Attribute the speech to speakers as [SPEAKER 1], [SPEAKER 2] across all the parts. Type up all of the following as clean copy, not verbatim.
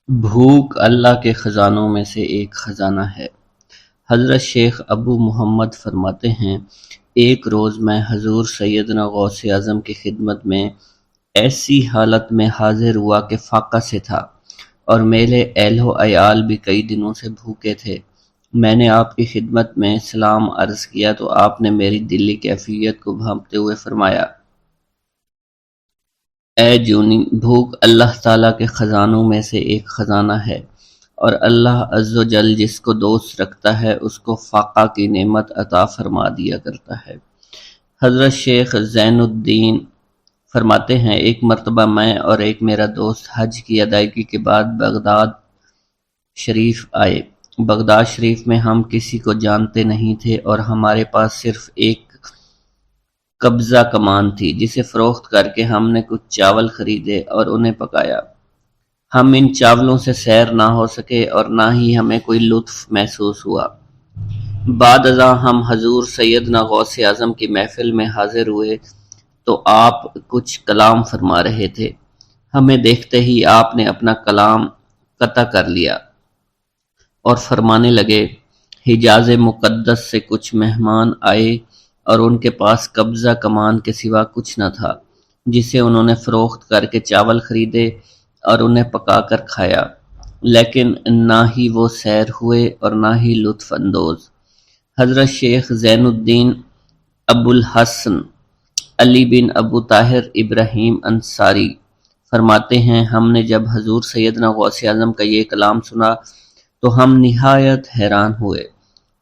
[SPEAKER 1] بھوک اللہ کے خزانوں میں سے ایک خزانہ ہے۔ حضرت شیخ ابو محمد فرماتے ہیں، ایک روز میں حضور سیدنا غوث اعظم کی خدمت میں ایسی حالت میں حاضر ہوا کہ فاقہ سے تھا، اور میرے اہل و عیال بھی کئی دنوں سے بھوکے تھے۔ میں نے آپ کی خدمت میں سلام عرض کیا تو آپ نے میری دلی کیفیت کو بھانپتے ہوئے فرمایا، اے جونی، بھوک اللہ تعالیٰ کے خزانوں میں سے ایک خزانہ ہے، اور اللہ عز و جل جس کو دوست رکھتا ہے اس کو فاقہ کی نعمت عطا فرما دیا کرتا ہے۔ حضرت شیخ زین الدین فرماتے ہیں، ایک مرتبہ میں اور ایک میرا دوست حج کی ادائیگی کے بعد بغداد شریف آئے۔ بغداد شریف میں ہم کسی کو جانتے نہیں تھے اور ہمارے پاس صرف ایک قبضہ کمان تھی، جسے فروخت کر کے ہم نے کچھ چاول خریدے اور انہیں پکایا۔ ہم ان چاولوں سے سیر نہ ہو سکے اور نہ ہی ہمیں کوئی لطف محسوس ہوا۔ بعد ازاں ہم حضور سیدنا غوث اعظم کی محفل میں حاضر ہوئے تو آپ کچھ کلام فرما رہے تھے۔ ہمیں دیکھتے ہی آپ نے اپنا کلام قطع کر لیا اور فرمانے لگے، حجاز مقدس سے کچھ مہمان آئے اور ان کے پاس قبضہ کمان کے سوا کچھ نہ تھا، جسے انہوں نے فروخت کر کے چاول خریدے اور انہیں پکا کر کھایا، لیکن نہ ہی وہ سیر ہوئے اور نہ ہی لطف اندوز۔ حضرت شیخ زین الدین ابو الحسن علی بن ابو طاہر ابراہیم انصاری فرماتے ہیں، ہم نے جب حضور سیدنا غوث اعظم کا یہ کلام سنا تو ہم نہایت حیران ہوئے۔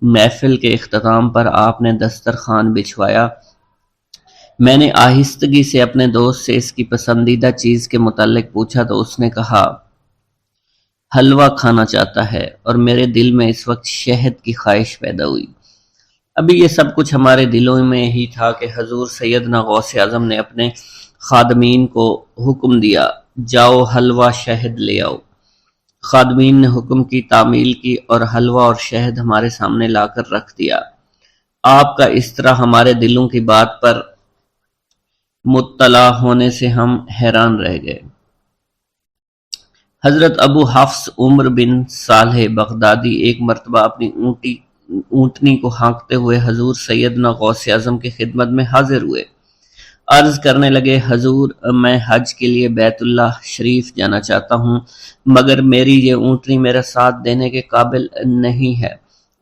[SPEAKER 1] محفل کے اختتام پر آپ نے دسترخوان بچھوایا۔ میں نے آہستگی سے اپنے دوست سے اس کی پسندیدہ چیز کے متعلق پوچھا تو اس نے کہا، حلوہ کھانا چاہتا ہے، اور میرے دل میں اس وقت شہد کی خواہش پیدا ہوئی۔ ابھی یہ سب کچھ ہمارے دلوں میں ہی تھا کہ حضور سیدنا غوث اعظم نے اپنے خادمین کو حکم دیا، جاؤ حلوہ شہد لے آؤ۔ خادمین نے حکم کی، تعمیل کی اور حلوہ اور شہد ہمارے سامنے لا کر رکھ دیا۔ آپ کا اس طرح ہمارے دلوں کی بات پر مطلع ہونے سے ہم حیران رہ گئے۔ حضرت ابو حفص عمر بن صالح بغدادی ایک مرتبہ اپنی اونٹنی کو ہانکتے ہوئے حضور سیدنا غوث اعظم کی خدمت میں حاضر ہوئے۔ عرض کرنے لگے، حضور، میں حج کے لیے بیت اللہ شریف جانا چاہتا ہوں، مگر میری یہ اونٹنی میرا ساتھ دینے کے قابل نہیں ہے،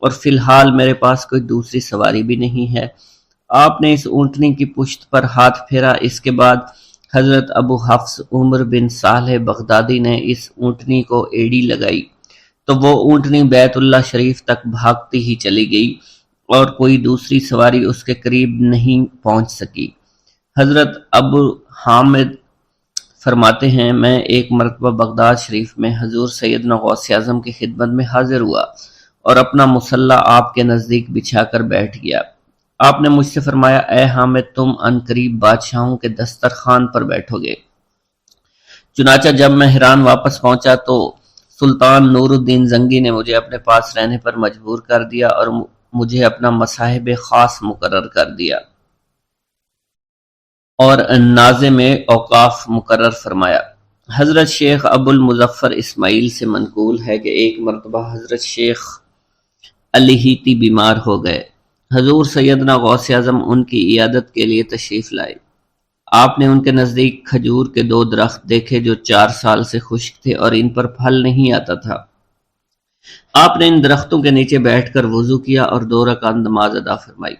[SPEAKER 1] اور فی الحال میرے پاس کوئی دوسری سواری بھی نہیں ہے۔ آپ نے اس اونٹنی کی پشت پر ہاتھ پھیرا۔ اس کے بعد حضرت ابو حفص عمر بن صالح بغدادی نے اس اونٹنی کو ایڑی لگائی تو وہ اونٹنی بیت اللہ شریف تک بھاگتی ہی چلی گئی اور کوئی دوسری سواری اس کے قریب نہیں پہنچ سکی۔ حضرت ابو حامد فرماتے ہیں، میں ایک مرتبہ بغداد شریف میں حضور سیدنا غوث اعظم کی خدمت میں حاضر ہوا اور اپنا مصلی آپ کے نزدیک بچھا کر بیٹھ گیا۔ آپ نے مجھ سے فرمایا، اے حامد، تم عنقریب بادشاہوں کے دسترخوان پر بیٹھو گے۔ چنانچہ جب میں حران واپس پہنچا تو سلطان نور الدین زنگی نے مجھے اپنے پاس رہنے پر مجبور کر دیا اور مجھے اپنا مصاحب خاص مقرر کر دیا اور ناظم اوقاف مقرر فرمایا۔ حضرت شیخ ابو المظفر اسماعیل سے منقول ہے کہ ایک مرتبہ حضرت شیخ الہیتی بیمار ہو گئے۔ حضور سیدنا غوث اعظم ان کی عیادت کے لیے تشریف لائے۔ آپ نے ان کے نزدیک کھجور کے 2 درخت دیکھے جو 4 سال سے خشک تھے اور ان پر پھل نہیں آتا تھا۔ آپ نے ان درختوں کے نیچے بیٹھ کر وضو کیا اور 2 رکعت نماز ادا فرمائی۔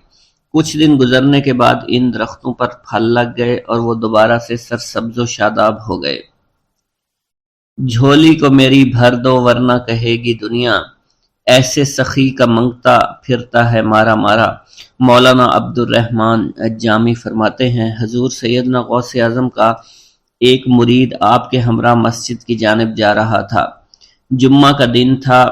[SPEAKER 1] کچھ دن گزرنے کے بعد ان درختوں پر پھل لگ گئے اور وہ دوبارہ سے سرسبز و شاداب ہو گئے۔ جھولی کو میری بھر دو ورنہ کہے گی دنیا، ایسے سخی کا منگتا پھرتا ہے مارا مارا۔ مولانا عبد الرحمن جامی فرماتے ہیں، حضور سیدنا غوث اعظم کا ایک مرید آپ کے ہمراہ مسجد کی جانب جا رہا تھا۔ جمعہ کا دن تھا۔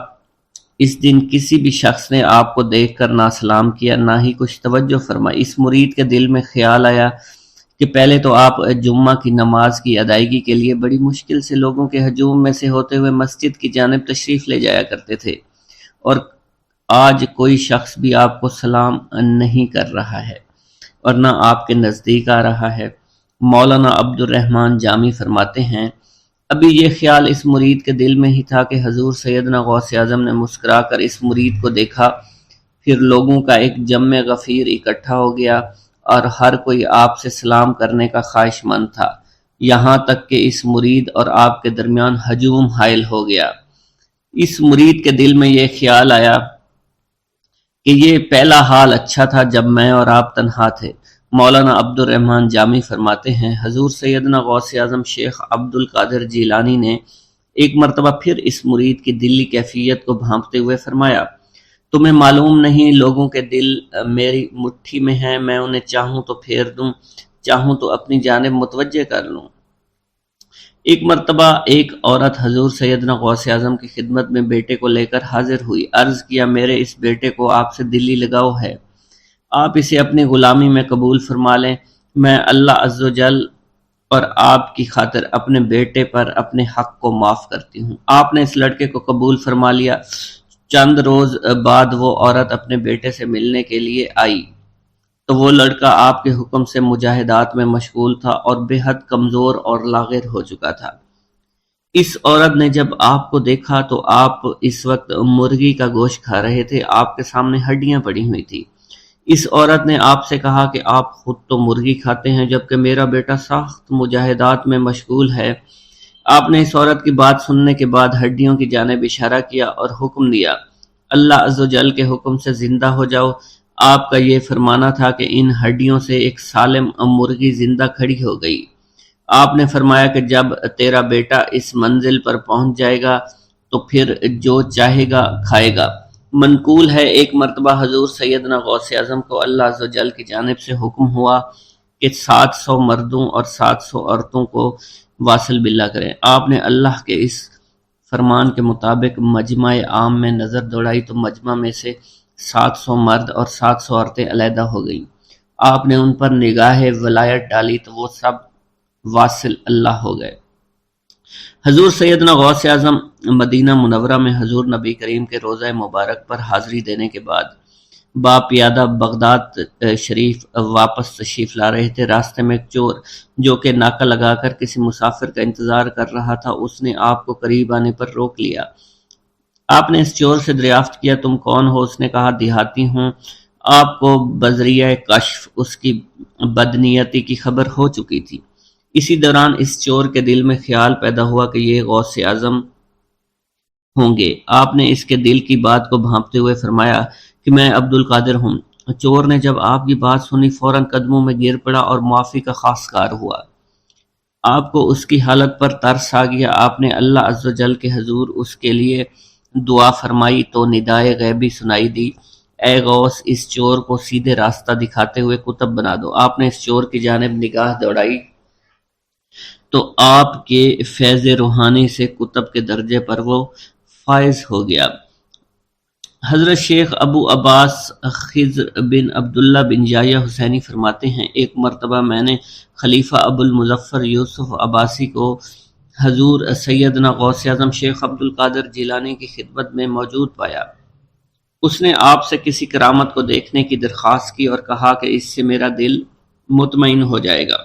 [SPEAKER 1] اس دن کسی بھی شخص نے آپ کو دیکھ کر نہ سلام کیا، نہ ہی کچھ توجہ فرمائی۔ اس مرید کے دل میں خیال آیا کہ پہلے تو آپ جمعہ کی نماز کی ادائیگی کے لیے بڑی مشکل سے لوگوں کے ہجوم میں سے ہوتے ہوئے مسجد کی جانب تشریف لے جایا کرتے تھے، اور آج کوئی شخص بھی آپ کو سلام نہیں کر رہا ہے اور نہ آپ کے نزدیک آ رہا ہے۔ مولانا عبد الرحمن جامی فرماتے ہیں، ابھی یہ خیال اس مرید کے دل میں ہی تھا کہ حضور سیدنا غوث اعظم نے مسکرا کر اس مرید کو دیکھا، پھر لوگوں کا ایک جمع غفیر اکٹھا ہو گیا اور ہر کوئی آپ سے سلام کرنے کا خواہش مند تھا، یہاں تک کہ اس مرید اور آپ کے درمیان ہجوم حائل ہو گیا۔ اس مرید کے دل میں یہ خیال آیا کہ یہ پہلا حال اچھا تھا جب میں اور آپ تنہا تھے۔ مولانا عبد الرحمن جامی فرماتے ہیں، حضور سیدنا غوث اعظم شیخ عبد القادر جیلانی نے ایک مرتبہ پھر اس مرید کی دلی کیفیت کو بھانپتے ہوئے فرمایا، تمہیں معلوم نہیں لوگوں کے دل میری مٹھی میں ہیں، میں انہیں چاہوں تو پھیر دوں، چاہوں تو اپنی جانب متوجہ کر لوں۔ ایک مرتبہ ایک عورت حضور سیدنا غوث اعظم کی خدمت میں بیٹے کو لے کر حاضر ہوئی، عرض کیا میرے اس بیٹے کو آپ سے دلی لگاؤ ہے، آپ اسے اپنی غلامی میں قبول فرما لیں، میں اللہ عز و جل اور آپ کی خاطر اپنے بیٹے پر اپنے حق کو معاف کرتی ہوں۔ آپ نے اس لڑکے کو قبول فرما لیا۔ چند روز بعد وہ عورت اپنے بیٹے سے ملنے کے لیے آئی تو وہ لڑکا آپ کے حکم سے مجاہدات میں مشغول تھا اور بے حد کمزور اور لاغر ہو چکا تھا۔ اس عورت نے جب آپ کو دیکھا تو آپ اس وقت مرغی کا گوشت کھا رہے تھے، آپ کے سامنے ہڈیاں پڑی ہوئی تھی۔ اس عورت نے آپ سے کہا کہ آپ خود تو مرغی کھاتے ہیں جبکہ میرا بیٹا سخت مجاہدات میں مشغول ہے۔ آپ نے اس عورت کی بات سننے کے بعد ہڈیوں کی جانب اشارہ کیا اور حکم دیا، اللہ عز و جل کے حکم سے زندہ ہو جاؤ۔ آپ کا یہ فرمانا تھا کہ ان ہڈیوں سے ایک سالم مرغی زندہ کھڑی ہو گئی۔ آپ نے فرمایا کہ جب تیرا بیٹا اس منزل پر پہنچ جائے گا تو پھر جو چاہے گا کھائے گا۔ منقول ہے ایک مرتبہ حضور سیدنا غوث اعظم کو اللہ عز و جل کی جانب سے حکم ہوا کہ 700 مردوں اور 700 عورتوں کو واصل باللہ کریں۔ آپ نے اللہ کے اس فرمان کے مطابق مجمع عام میں نظر دوڑائی تو مجمع میں سے 700 مرد اور 700 عورتیں علیحدہ ہو گئیں۔ آپ نے ان پر نگاہ ولایت ڈالی تو وہ سب واصل اللہ ہو گئے۔ حضور سیدنا غوث اعظم مدینہ منورہ میں حضور نبی کریم کے روضہ مبارک پر حاضری دینے کے بعد باپیادہ بغداد شریف واپس تشریف لا رہے تھے۔ راستے میں ایک چور جو کہ ناکہ لگا کر کسی مسافر کا انتظار کر رہا تھا، اس نے آپ کو قریب آنے پر روک لیا۔ آپ نے اس چور سے دریافت کیا تم کون ہو؟ اس نے کہا دیہاتی ہوں۔ آپ کو بذریعہ کشف اس کی بدنیتی کی خبر ہو چکی تھی۔ اسی دوران اس چور کے دل میں خیال پیدا ہوا کہ یہ غوث اعظم ہوں گے۔ آپ نے اس کے دل کی بات کو بھانپتے ہوئے فرمایا کہ میں عبد القادر ہوں۔ چور نے جب آپ کی بات سنی فوراً قدموں میں گر پڑا اور معافی کا خواستگار ہوا۔ آپ کو اس کی حالت پر ترس آ گیا۔ آپ نے اللہ عز و جل کے حضور اس کے لیے دعا فرمائی تو ندائے غیبی سنائی دی، اے غوث اس چور کو سیدھے راستہ دکھاتے ہوئے کتب بنا دو۔ آپ نے اس چور کی جانب نگاہ دوڑائی تو آپ کے فیض روحانی سے کتب کے درجے پر وہ فائز ہو گیا۔ حضرت شیخ ابو عباس خضر بن عبداللہ بن یحییٰ حسینی فرماتے ہیں، ایک مرتبہ میں نے خلیفہ ابو المظفر یوسف عباسی کو حضور سیدنا غوث اعظم شیخ عبد القادر جیلانی کی خدمت میں موجود پایا۔ اس نے آپ سے کسی کرامت کو دیکھنے کی درخواست کی اور کہا کہ اس سے میرا دل مطمئن ہو جائے گا۔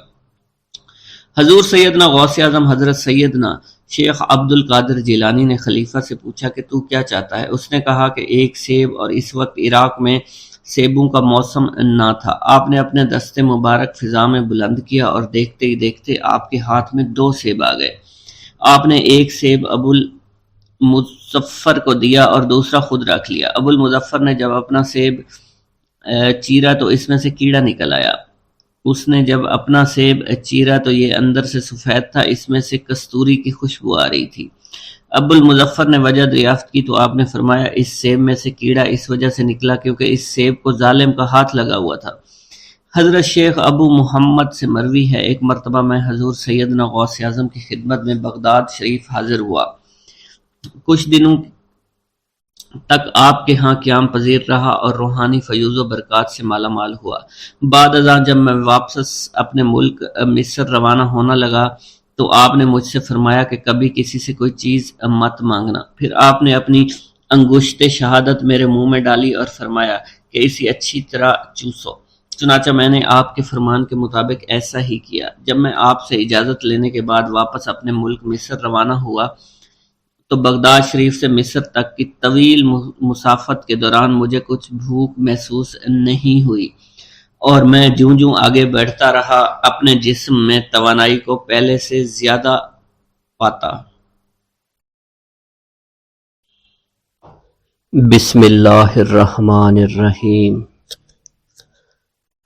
[SPEAKER 1] حضور سیدنا غوث اعظم حضرت سیدنا شیخ عبد القادر جیلانی نے خلیفہ سے پوچھا کہ تو کیا چاہتا ہے؟ اس نے کہا کہ ایک سیب، اور اس وقت عراق میں سیبوں کا موسم نہ تھا۔ آپ نے اپنے دستے مبارک فضا میں بلند کیا اور دیکھتے ہی دیکھتے آپ کے ہاتھ میں 2 سیب آ گئے۔ آپ نے ایک سیب ابو المظفر کو دیا اور دوسرا خود رکھ لیا۔ ابو المظفر نے جب اپنا سیب چیرا تو اس میں سے کیڑا نکل آیا۔ اس نے جب اپنا سیب چیرا تو یہ اندر سے سفید تھا، اس میں سے کستوری کی خوشبو آ رہی تھی۔ ابو المظفر نے وجہ دریافت کی تو آپ نے فرمایا اس سیب میں سے کیڑا اس وجہ سے نکلا کیونکہ اس سیب کو ظالم کا ہاتھ لگا ہوا تھا۔ حضرت شیخ ابو محمد سے مروی ہے، ایک مرتبہ میں حضور سیدنا غوث اعظم کی خدمت میں بغداد شریف حاضر ہوا۔ کچھ دنوں تک آپ کے ہاں قیام پذیر رہا اور روحانی فیوز و برکات سے مالا مال ہوا۔ بعد ازاں جب میں واپس اپنے ملک مصر روانہ ہونا لگا تو آپ نے مجھ سے فرمایا کہ کبھی کسی سے کوئی چیز مت مانگنا۔ پھر آپ نے اپنی انگشت شہادت میرے منہ میں ڈالی اور فرمایا کہ اسے اچھی طرح چوسو۔ چنانچہ میں نے آپ کے فرمان کے مطابق ایسا ہی کیا۔ جب میں آپ سے اجازت لینے کے بعد واپس اپنے ملک مصر روانہ ہوا تو بغداد شریف سے مصر تک کی طویل مسافت کے دوران مجھے کچھ بھوک محسوس نہیں ہوئی، اور میں جوں جوں آگے بڑھتا رہا اپنے جسم میں توانائی کو پہلے سے زیادہ پاتا۔ بسم اللہ الرحمن الرحیم۔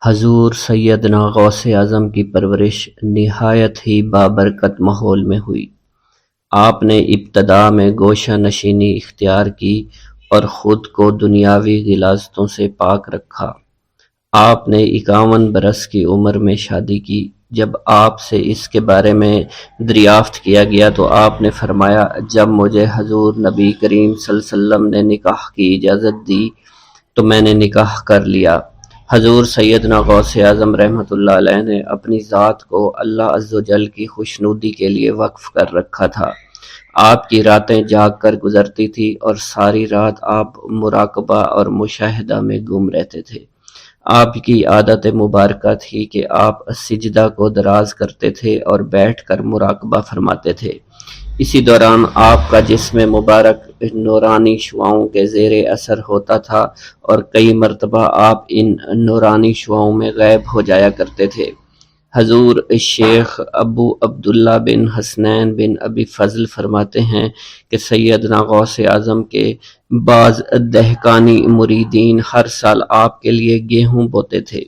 [SPEAKER 1] حضور سیدنا غوث اعظم کی پرورش نہایت ہی بابرکت ماحول میں ہوئی۔ آپ نے ابتدا میں گوشہ نشینی اختیار کی اور خود کو دنیاوی غلاظتوں سے پاک رکھا۔ آپ نے 51 برس کی عمر میں شادی کی۔ جب آپ سے اس کے بارے میں دریافت کیا گیا تو آپ نے فرمایا، جب مجھے حضور نبی کریم صلی اللہ علیہ وسلم نے نکاح کی اجازت دی تو میں نے نکاح کر لیا۔ حضور سیدنا غوث اعظم رحمۃ اللہ علیہ نے اپنی ذات کو اللہ عز و جل کی خوشنودی کے لیے وقف کر رکھا تھا۔ آپ کی راتیں جاگ کر گزرتی تھی اور ساری رات آپ مراقبہ اور مشاہدہ میں گم رہتے تھے۔ آپ کی عادت مبارکہ تھی کہ آپ سجدہ کو دراز کرتے تھے اور بیٹھ کر مراقبہ فرماتے تھے۔ اسی دوران آپ کا جسم مبارک نورانی شعاؤں کے زیر اثر ہوتا تھا اور کئی مرتبہ آپ ان نورانی شعاؤں میں غائب ہو جایا کرتے تھے۔ حضور شیخ ابو عبداللہ بن حسنین بن ابی فضل فرماتے ہیں کہ سیدنا غوث اعظم کے بعض دہقانی مریدین ہر سال آپ کے لیے گیہوں بوتے تھے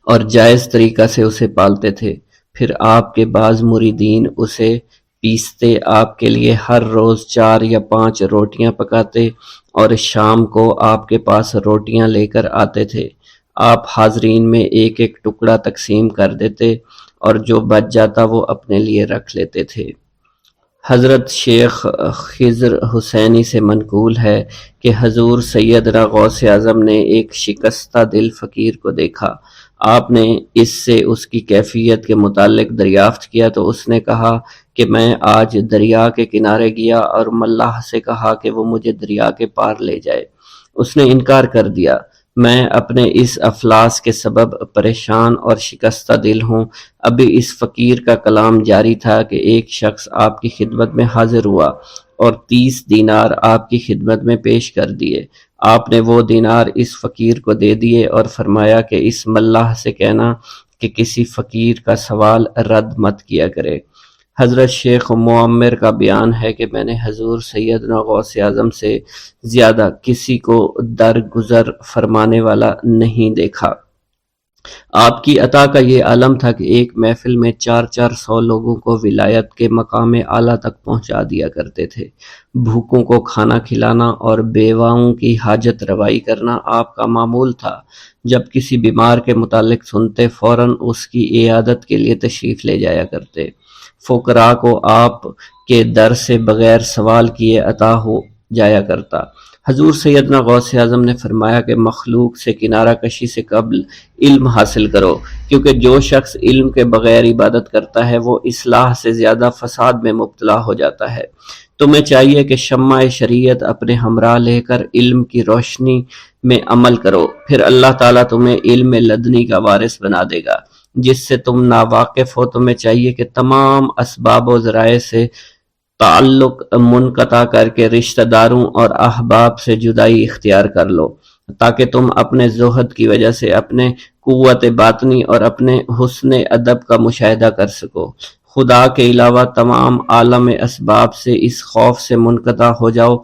[SPEAKER 1] اور جائز طریقہ سے اسے پالتے تھے۔ پھر آپ کے بعض مریدین اسے پیستے آپ کے لیے ہر روز 4 یا 5 روٹیاں پکاتے اور شام کو آپ کے پاس روٹیاں لے کر آتے تھے۔ آپ حاضرین میں ایک ایک ٹکڑا تقسیم کر دیتے اور جو بچ جاتا وہ اپنے لیے رکھ لیتے تھے۔ حضرت شیخ خضر حسینی سے منقول ہے کہ حضور سیدنا غوث اعظم نے ایک شکستہ دل فقیر کو دیکھا۔ آپ نے اس سے اس کی کیفیت کے متعلق دریافت کیا تو اس نے کہا کہ میں آج دریا کے کنارے گیا اور ملاح سے کہا کہ وہ مجھے دریا کے پار لے جائے۔ اس نے انکار کر دیا۔ میں اپنے اس افلاس کے سبب پریشان اور شکستہ دل ہوں۔ ابھی اس فقیر کا کلام جاری تھا کہ ایک شخص آپ کی خدمت میں حاضر ہوا اور 30 دینار آپ کی خدمت میں پیش کر دیے۔ آپ نے وہ دینار اس فقیر کو دے دیے اور فرمایا کہ اس ملاح سے کہنا کہ کسی فقیر کا سوال رد مت کیا کرے۔ حضرت شیخ معمر کا بیان ہے کہ میں نے حضور سیدنا غوث اعظم سے زیادہ کسی کو درگزر فرمانے والا نہیں دیکھا۔ آپ کی عطا کا یہ عالم تھا کہ ایک محفل میں 400 لوگوں کو ولایت کے مقام اعلیٰ تک پہنچا دیا کرتے تھے۔ بھوکوں کو کھانا کھلانا اور بیواؤں کی حاجت روائی کرنا آپ کا معمول تھا۔ جب کسی بیمار کے متعلق سنتے فوراً اس کی عیادت کے لیے تشریف لے جایا کرتے۔ فقراء کو آپ کے در سے بغیر سوال کیے عطا ہو جایا کرتا۔ حضور سیدنا غوث اعظم نے فرمایا کہ مخلوق سے کنارہ کشی سے قبل علم حاصل کرو، کیونکہ جو شخص علم کے بغیر عبادت کرتا ہے وہ اصلاح سے زیادہ فساد میں مبتلا ہو جاتا ہے۔ تمہیں چاہیے کہ شمع شریعت اپنے ہمراہ لے کر علم کی روشنی میں عمل کرو، پھر اللہ تعالیٰ تمہیں علم لدنی کا وارث بنا دے گا جس سے تم ناواقف ہو۔ تمہیں چاہیے کہ تمام اسباب و ذرائع سے تعلق منقطع کر کے رشتہ داروں اور احباب سے جدائی اختیار کر لو، تاکہ تم اپنے زہد کی وجہ سے اپنے قوت باطنی اور اپنے حسن ادب کا مشاہدہ کر سکو۔ خدا کے علاوہ تمام عالم اسباب سے اس خوف سے منقطع ہو جاؤ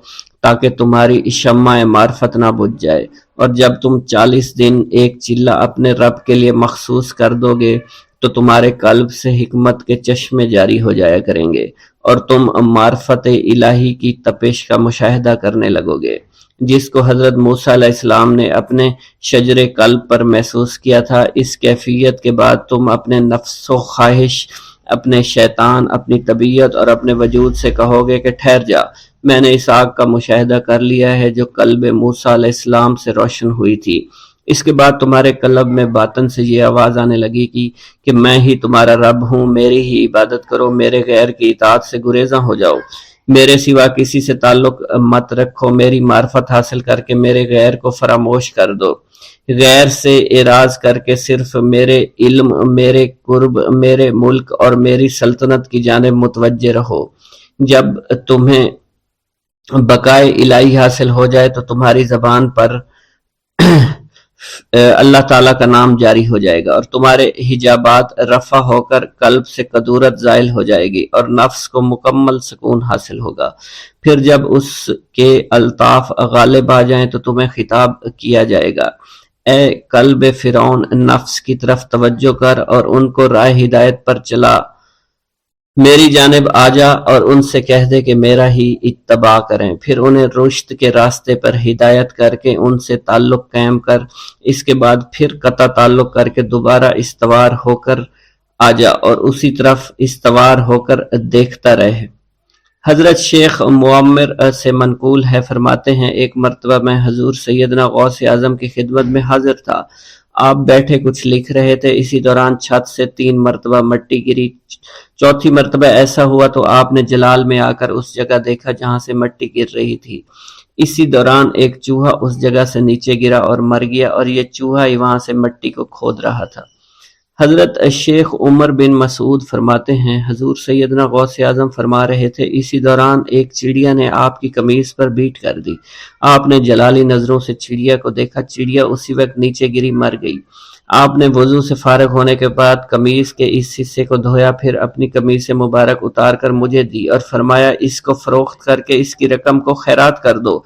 [SPEAKER 1] تاکہ تمہاری شمع معرفت نہ بجھ جائے، اور جب تم 40 دن ایک چلہ اپنے رب کے لیے مخصوص کر دو گے تو تمہارے قلب سے حکمت کے چشمے جاری ہو جایا کریں گے اور تم معرفت الہی کی تپش کا مشاہدہ کرنے لگو گے، جس کو حضرت موسیٰ علیہ السلام نے اپنے شجر قلب پر محسوس کیا تھا۔ اس کیفیت کے بعد تم اپنے نفس و خواہش، اپنے شیطان، اپنی طبیعت اور اپنے وجود سے کہو گے کہ ٹھہر جا، میں نے اس آگ کا مشاہدہ کر لیا ہے جو قلب موسیٰ علیہ السلام سے روشن ہوئی تھی۔ اس کے بعد تمہارے قلب میں باطن سے یہ آواز آنے لگی کہ میں ہی تمہارا رب ہوں، میری ہی عبادت کرو، میرے غیر کی اطاعت سے گریزاں ہو جاؤ۔ میرے سوا کسی سے تعلق مت رکھو، میری معرفت حاصل کر کے میرے غیر کو فراموش کر دو، غیر سے اعراض کر کے صرف میرے علم، میرے قرب، میرے ملک اور میری سلطنت کی جانب متوجہ رہو۔ جب تمہیں بقائے الہی حاصل ہو جائے تو تمہاری زبان پر اللہ تعالیٰ کا نام جاری ہو جائے گا، اور تمہارے حجابات رفع ہو کر قلب سے کدورت زائل ہو جائے گی، اور نفس کو مکمل سکون حاصل ہوگا۔ پھر جب اس کے الطاف غالب آ جائیں تو تمہیں خطاب کیا جائے گا، اے قلب فرعون، نفس کی طرف توجہ کر اور ان کو راہ ہدایت پر چلا، میری جانب آ جا اور ان سے کہہ دے کہ میرا ہی اتباع کریں، پھر انہیں رشد کے راستے پر ہدایت کر کے ان سے تعلق قائم کر، اس کے بعد پھر قطع تعلق کر کے دوبارہ استوار ہو کر آ جا اور اسی طرف استوار ہو کر دیکھتا رہے۔ حضرت شیخ معمر سے منقول ہے، فرماتے ہیں ایک مرتبہ میں حضور سیدنا غوث اعظم کی خدمت میں حاضر تھا۔ آپ بیٹھے کچھ لکھ رہے تھے، اسی دوران چھت سے 3 مرتبہ مٹی گری، چوتھی مرتبہ ایسا ہوا تو آپ نے جلال میں آ کر اس جگہ دیکھا جہاں سے مٹی گر رہی تھی۔ اسی دوران ایک چوہا اس جگہ سے نیچے گرا اور مر گیا، اور یہ چوہا ہی وہاں سے مٹی کو کھود رہا تھا۔ حضرت شیخ عمر بن مسعود فرماتے ہیں حضور سیدنا غوث اعظم فرما رہے تھے، اسی دوران ایک چڑیا نے آپ کی قمیص پر بیٹ کر دی۔ آپ نے جلالی نظروں سے چڑیا کو دیکھا، چڑیا اسی وقت نیچے گری، مر گئی۔ آپ نے وضو سے فارغ ہونے کے بعد قمیص کے اس حصے کو دھویا، پھر اپنی قمیص مبارک اتار کر مجھے دی اور فرمایا اس کو فروخت کر کے اس کی رقم کو خیرات کر دو،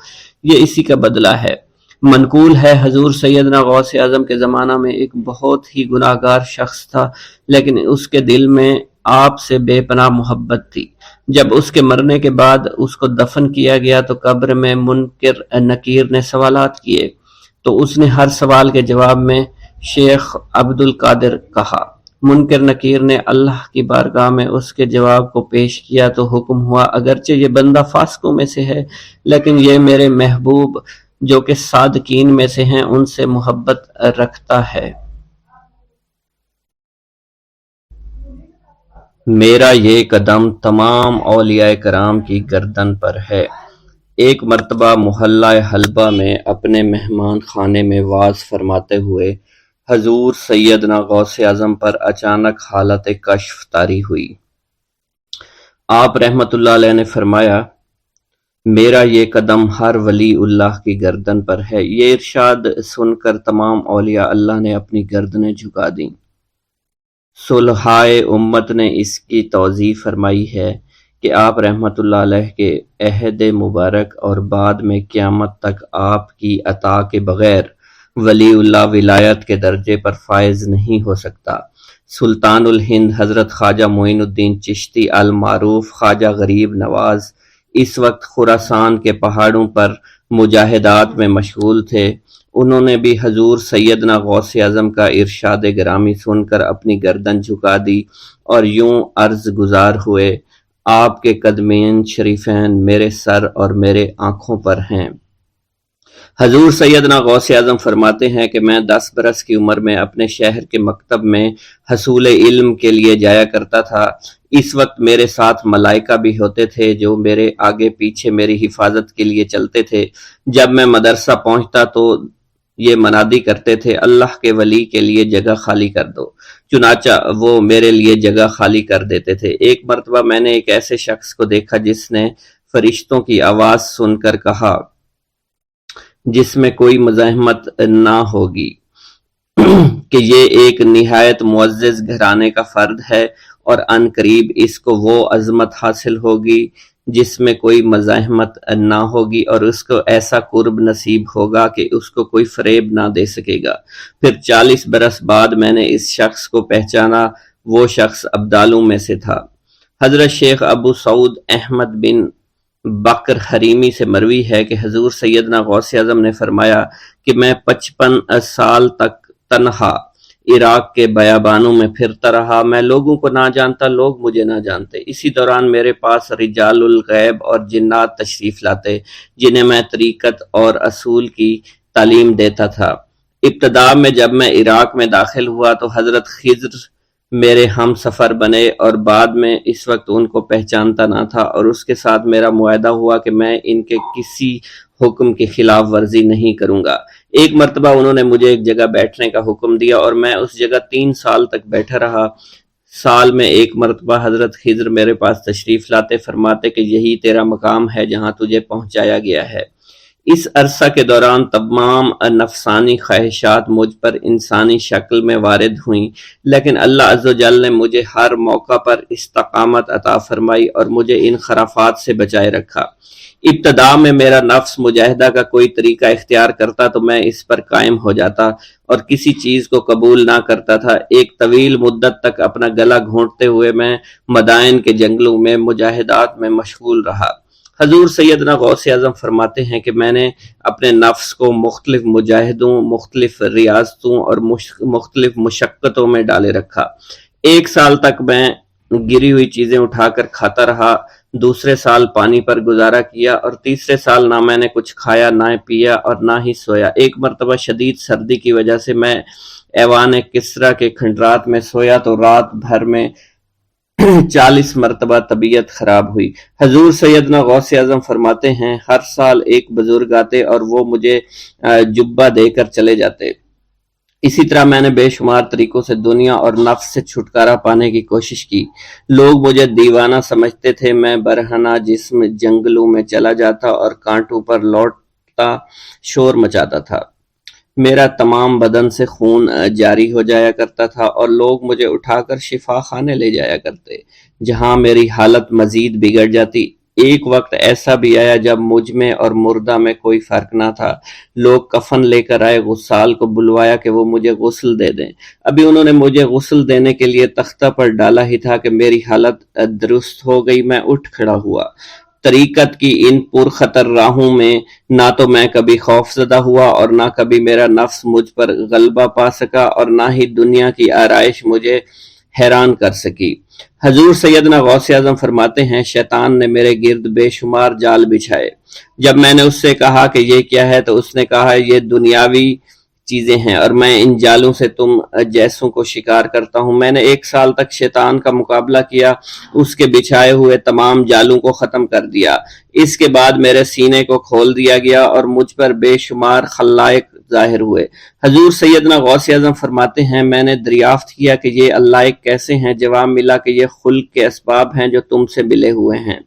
[SPEAKER 1] یہ اسی کا بدلہ ہے۔ منقول ہے حضور سیدنا غوث اعظم کے زمانہ میں ایک بہت ہی گناہ گار شخص تھا، لیکن اس کے دل میں آپ سے بے پناہ محبت تھی۔ جب اس کے مرنے کے بعد اس کو دفن کیا گیا تو قبر میں منکر نکیر نے سوالات کیے، تو اس نے ہر سوال کے جواب میں شیخ عبد القادر کہا۔ منکر نکیر نے اللہ کی بارگاہ میں اس کے جواب کو پیش کیا تو حکم ہوا، اگرچہ یہ بندہ فاسقوں میں سے ہے لیکن یہ میرے محبوب جو کہ صادقین میں سے ہیں ان سے محبت رکھتا ہے۔ میرا یہ قدم تمام اولیاء کرام کی گردن پر ہے۔ ایک مرتبہ محلہ حلبہ میں اپنے مہمان خانے میں وعظ فرماتے ہوئے حضور سیدنا غوث اعظم پر اچانک حالت کشف طاری ہوئی۔ آپ رحمت اللہ علیہ نے فرمایا، میرا یہ قدم ہر ولی اللہ کی گردن پر ہے۔ یہ ارشاد سن کر تمام اولیاء اللہ نے اپنی گردنیں جھکا دیں۔ صلحائے امت نے اس کی توضیح فرمائی ہے کہ آپ رحمت اللہ علیہ کے عہد مبارک اور بعد میں قیامت تک آپ کی عطا کے بغیر ولی اللہ ولایت کے درجے پر فائز نہیں ہو سکتا۔ سلطان الہند حضرت خواجہ معین الدین چشتی المعروف خواجہ غریب نواز اس وقت خراسان کے پہاڑوں پر مجاہدات میں مشغول تھے۔ انہوں نے بھی حضور سیدنا غوث اعظم کا ارشاد گرامی سن کر اپنی گردن جھکا دی اور یوں عرض گزار ہوئے، آپ کے قدمین شریفین میرے سر اور میرے آنکھوں پر ہیں۔ حضور سیدنا غوث اعظم فرماتے ہیں کہ میں 10 برس کی عمر میں اپنے شہر کے مکتب میں حصول علم کے لیے جایا کرتا تھا۔ اس وقت میرے ساتھ ملائکہ بھی ہوتے تھے جو میرے آگے پیچھے میری حفاظت کے لیے چلتے تھے۔ جب میں مدرسہ پہنچتا تو یہ منادی کرتے تھے، اللہ کے ولی کے لیے جگہ خالی کر دو، چنانچہ وہ میرے لیے جگہ خالی کر دیتے تھے۔ ایک مرتبہ میں نے ایک ایسے شخص کو دیکھا جس نے فرشتوں کی آواز سن کر کہا، جس میں کوئی مزاحمت نہ ہوگی، کہ یہ ایک نہایت معزز گھرانے کا فرد ہے اور عن قریب اس کو وہ عظمت حاصل ہوگی جس میں کوئی مزاحمت نہ ہوگی، اور اس کو ایسا قرب نصیب ہوگا کہ اس کو کوئی فریب نہ دے سکے گا۔ پھر 40 برس بعد میں نے اس شخص کو پہچانا، وہ شخص ابدالوں میں سے تھا۔ حضرت شیخ ابو سعود احمد بن بکر حریمی سے مروی ہے کہ حضور سیدنا غوث اعظم نے فرمایا کہ میں 55 سال تک تنہا عراق کے بیابانوں میں پھرتا رہا، میں لوگوں کو نہ جانتا، لوگ مجھے نہ جانتے۔ اسی دوران میرے پاس رجال الغیب اور جنات تشریف لاتے جنہیں میں طریقت اور اصول کی تعلیم دیتا تھا۔ ابتدا میں جب میں عراق میں داخل ہوا تو حضرت خضر میرے ہم سفر بنے اور بعد میں اس وقت ان کو پہچانتا نہ تھا، اور اس کے ساتھ میرا معاہدہ ہوا کہ میں ان کے کسی حکم کی خلاف ورزی نہیں کروں گا۔ ایک مرتبہ انہوں نے مجھے ایک جگہ بیٹھنے کا حکم دیا اور میں اس جگہ 3 سال تک بیٹھا رہا۔ سال میں ایک مرتبہ حضرت خضر میرے پاس تشریف لاتے، فرماتے کہ یہی تیرا مقام ہے جہاں تجھے پہنچایا گیا ہے۔ اس عرصہ کے دوران تمام نفسانی خواہشات مجھ پر انسانی شکل میں وارد ہوئیں، لیکن اللہ عز و جل نے مجھے ہر موقع پر استقامت عطا فرمائی اور مجھے ان خرافات سے بچائے رکھا۔ ابتدا میں میرا نفس مجاہدہ کا کوئی طریقہ اختیار کرتا تو میں اس پر قائم ہو جاتا اور کسی چیز کو قبول نہ کرتا تھا۔ ایک طویل مدت تک اپنا گلا گھونٹتے ہوئے میں مدائن کے جنگلوں میں مجاہدات میں مشغول رہا۔ حضور سیدنا غوث اعظم فرماتے ہیں کہ میں نے اپنے نفس کو مختلف مجاہدوں، مختلف ریاضتوں اور مختلف مشقتوں میں ڈالے رکھا۔ 1 سال تک میں گری ہوئی چیزیں اٹھا کر کھاتا رہا، دوسرے سال پانی پر گزارا کیا، اور تیسرے سال نہ میں نے کچھ کھایا، نہ پیا اور نہ ہی سویا۔ ایک مرتبہ شدید سردی کی وجہ سے میں ایوان کسریٰ کے کھنڈرات میں سویا تو رات بھر میں 40 مرتبہ طبیعت خراب ہوئی۔ حضور سیدنا غوث اعظم فرماتے ہیں ہر سال ایک بزرگ آتے اور وہ مجھے جبہ دے کر چلے جاتے۔ اسی طرح میں نے بے شمار طریقوں سے دنیا اور نفس سے چھٹکارا پانے کی کوشش کی۔ لوگ مجھے دیوانہ سمجھتے تھے۔ میں برہنہ جسم جنگلوں میں چلا جاتا اور کانٹوں پر لوٹتا شور مچاتا تھا۔ میرا تمام بدن سے خون جاری ہو جایا کرتا تھا اور لوگ مجھے اٹھا کر شفا خانے لے جایا کرتے، جہاں میری حالت مزید بگڑ جاتی۔ ایک وقت ایسا بھی آیا جب مجھ میں اور مردہ میں کوئی فرق نہ تھا۔ لوگ کفن لے کر آئے، غسال کو بلوایا کہ وہ مجھے غسل دے دیں۔ ابھی انہوں نے مجھے غسل دینے کے لیے تختہ پر ڈالا ہی تھا کہ میری حالت درست ہو گئی۔ میں اٹھ کھڑا ہوا۔ طریقت کی ان پرخطر راہوں میں نہ تو میں کبھی خوف زدہ ہوا اور نہ کبھی میرا نفس مجھ پر غلبہ پا سکا اور نہ ہی دنیا کی آرائش مجھے حیران کر سکی۔ حضور سیدنا غوث اعظم فرماتے ہیں شیطان نے میرے گرد بے شمار جال بچھائے۔ جب میں نے اس سے کہا کہ یہ کیا ہے تو اس نے کہا یہ دنیاوی چیزیں ہیں اور میں ان جالوں سے تم جیسوں کو شکار کرتا ہوں۔ میں نے 1 سال تک شیطان کا مقابلہ کیا، اس کے بچھائے ہوئے تمام جالوں کو ختم کر دیا۔ اس کے بعد میرے سینے کو کھول دیا گیا اور مجھ پر بے شمار خلائق ظاہر ہوئے۔ حضور سیدنا غوث اعظم فرماتے ہیں میں نے دریافت کیا کہ یہ علائق کیسے ہیں؟ جواب ملا کہ یہ خلق کے اسباب ہیں جو تم سے ملے ہوئے ہیں۔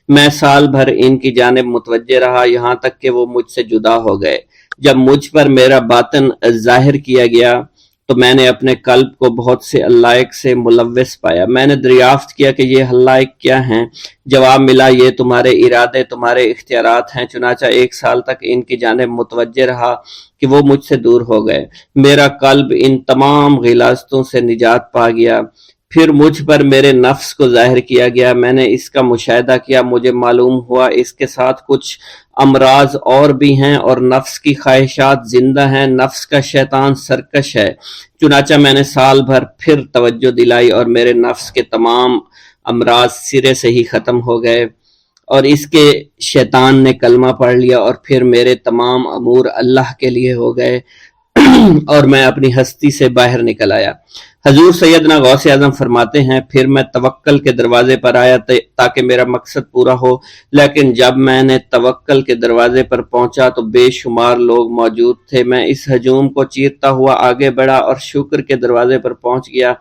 [SPEAKER 1] میں سال بھر ان کی جانب متوجہ رہا، یہاں تک کہ وہ مجھ سے جدا ہو گئے۔ جب مجھ پر میرا باطن ظاہر کیا گیا تو میں نے اپنے قلب کو بہت سے علائق سے ملوث پایا۔ میں نے دریافت کیا کہ یہ علائق کیا ہیں؟ جواب ملا یہ تمہارے ارادے، تمہارے اختیارات ہیں۔ چنانچہ 1 سال تک ان کی جانب متوجہ رہا کہ وہ مجھ سے دور ہو گئے۔ میرا قلب ان تمام غلاظتوں سے نجات پا گیا۔ پھر مجھ پر میرے نفس کو ظاہر کیا گیا۔ میں نے اس کا مشاہدہ کیا، مجھے معلوم ہوا اس کے ساتھ کچھ امراض اور بھی ہیں اور نفس کی خواہشات زندہ ہیں۔ نفس کا شیطان سرکش ہے۔ چنانچہ میں نے سال بھر پھر توجہ دلائی اور میرے نفس کے تمام امراض سرے سے ہی ختم ہو گئے اور اس کے شیطان نے کلمہ پڑھ لیا اور پھر میرے تمام امور اللہ کے لیے ہو گئے اور میں اپنی ہستی سے باہر نکل آیا۔ حضور سیدنا غوث اعظم فرماتے ہیں پھر میں توکل کے دروازے پر آیا تاکہ میرا مقصد پورا ہو، لیکن جب میں نے توکل کے دروازے پر پہنچا تو بے شمار لوگ موجود تھے۔ میں اس ہجوم کو چیرتا ہوا آگے بڑھا اور شکر کے دروازے پر پہنچ گیا۔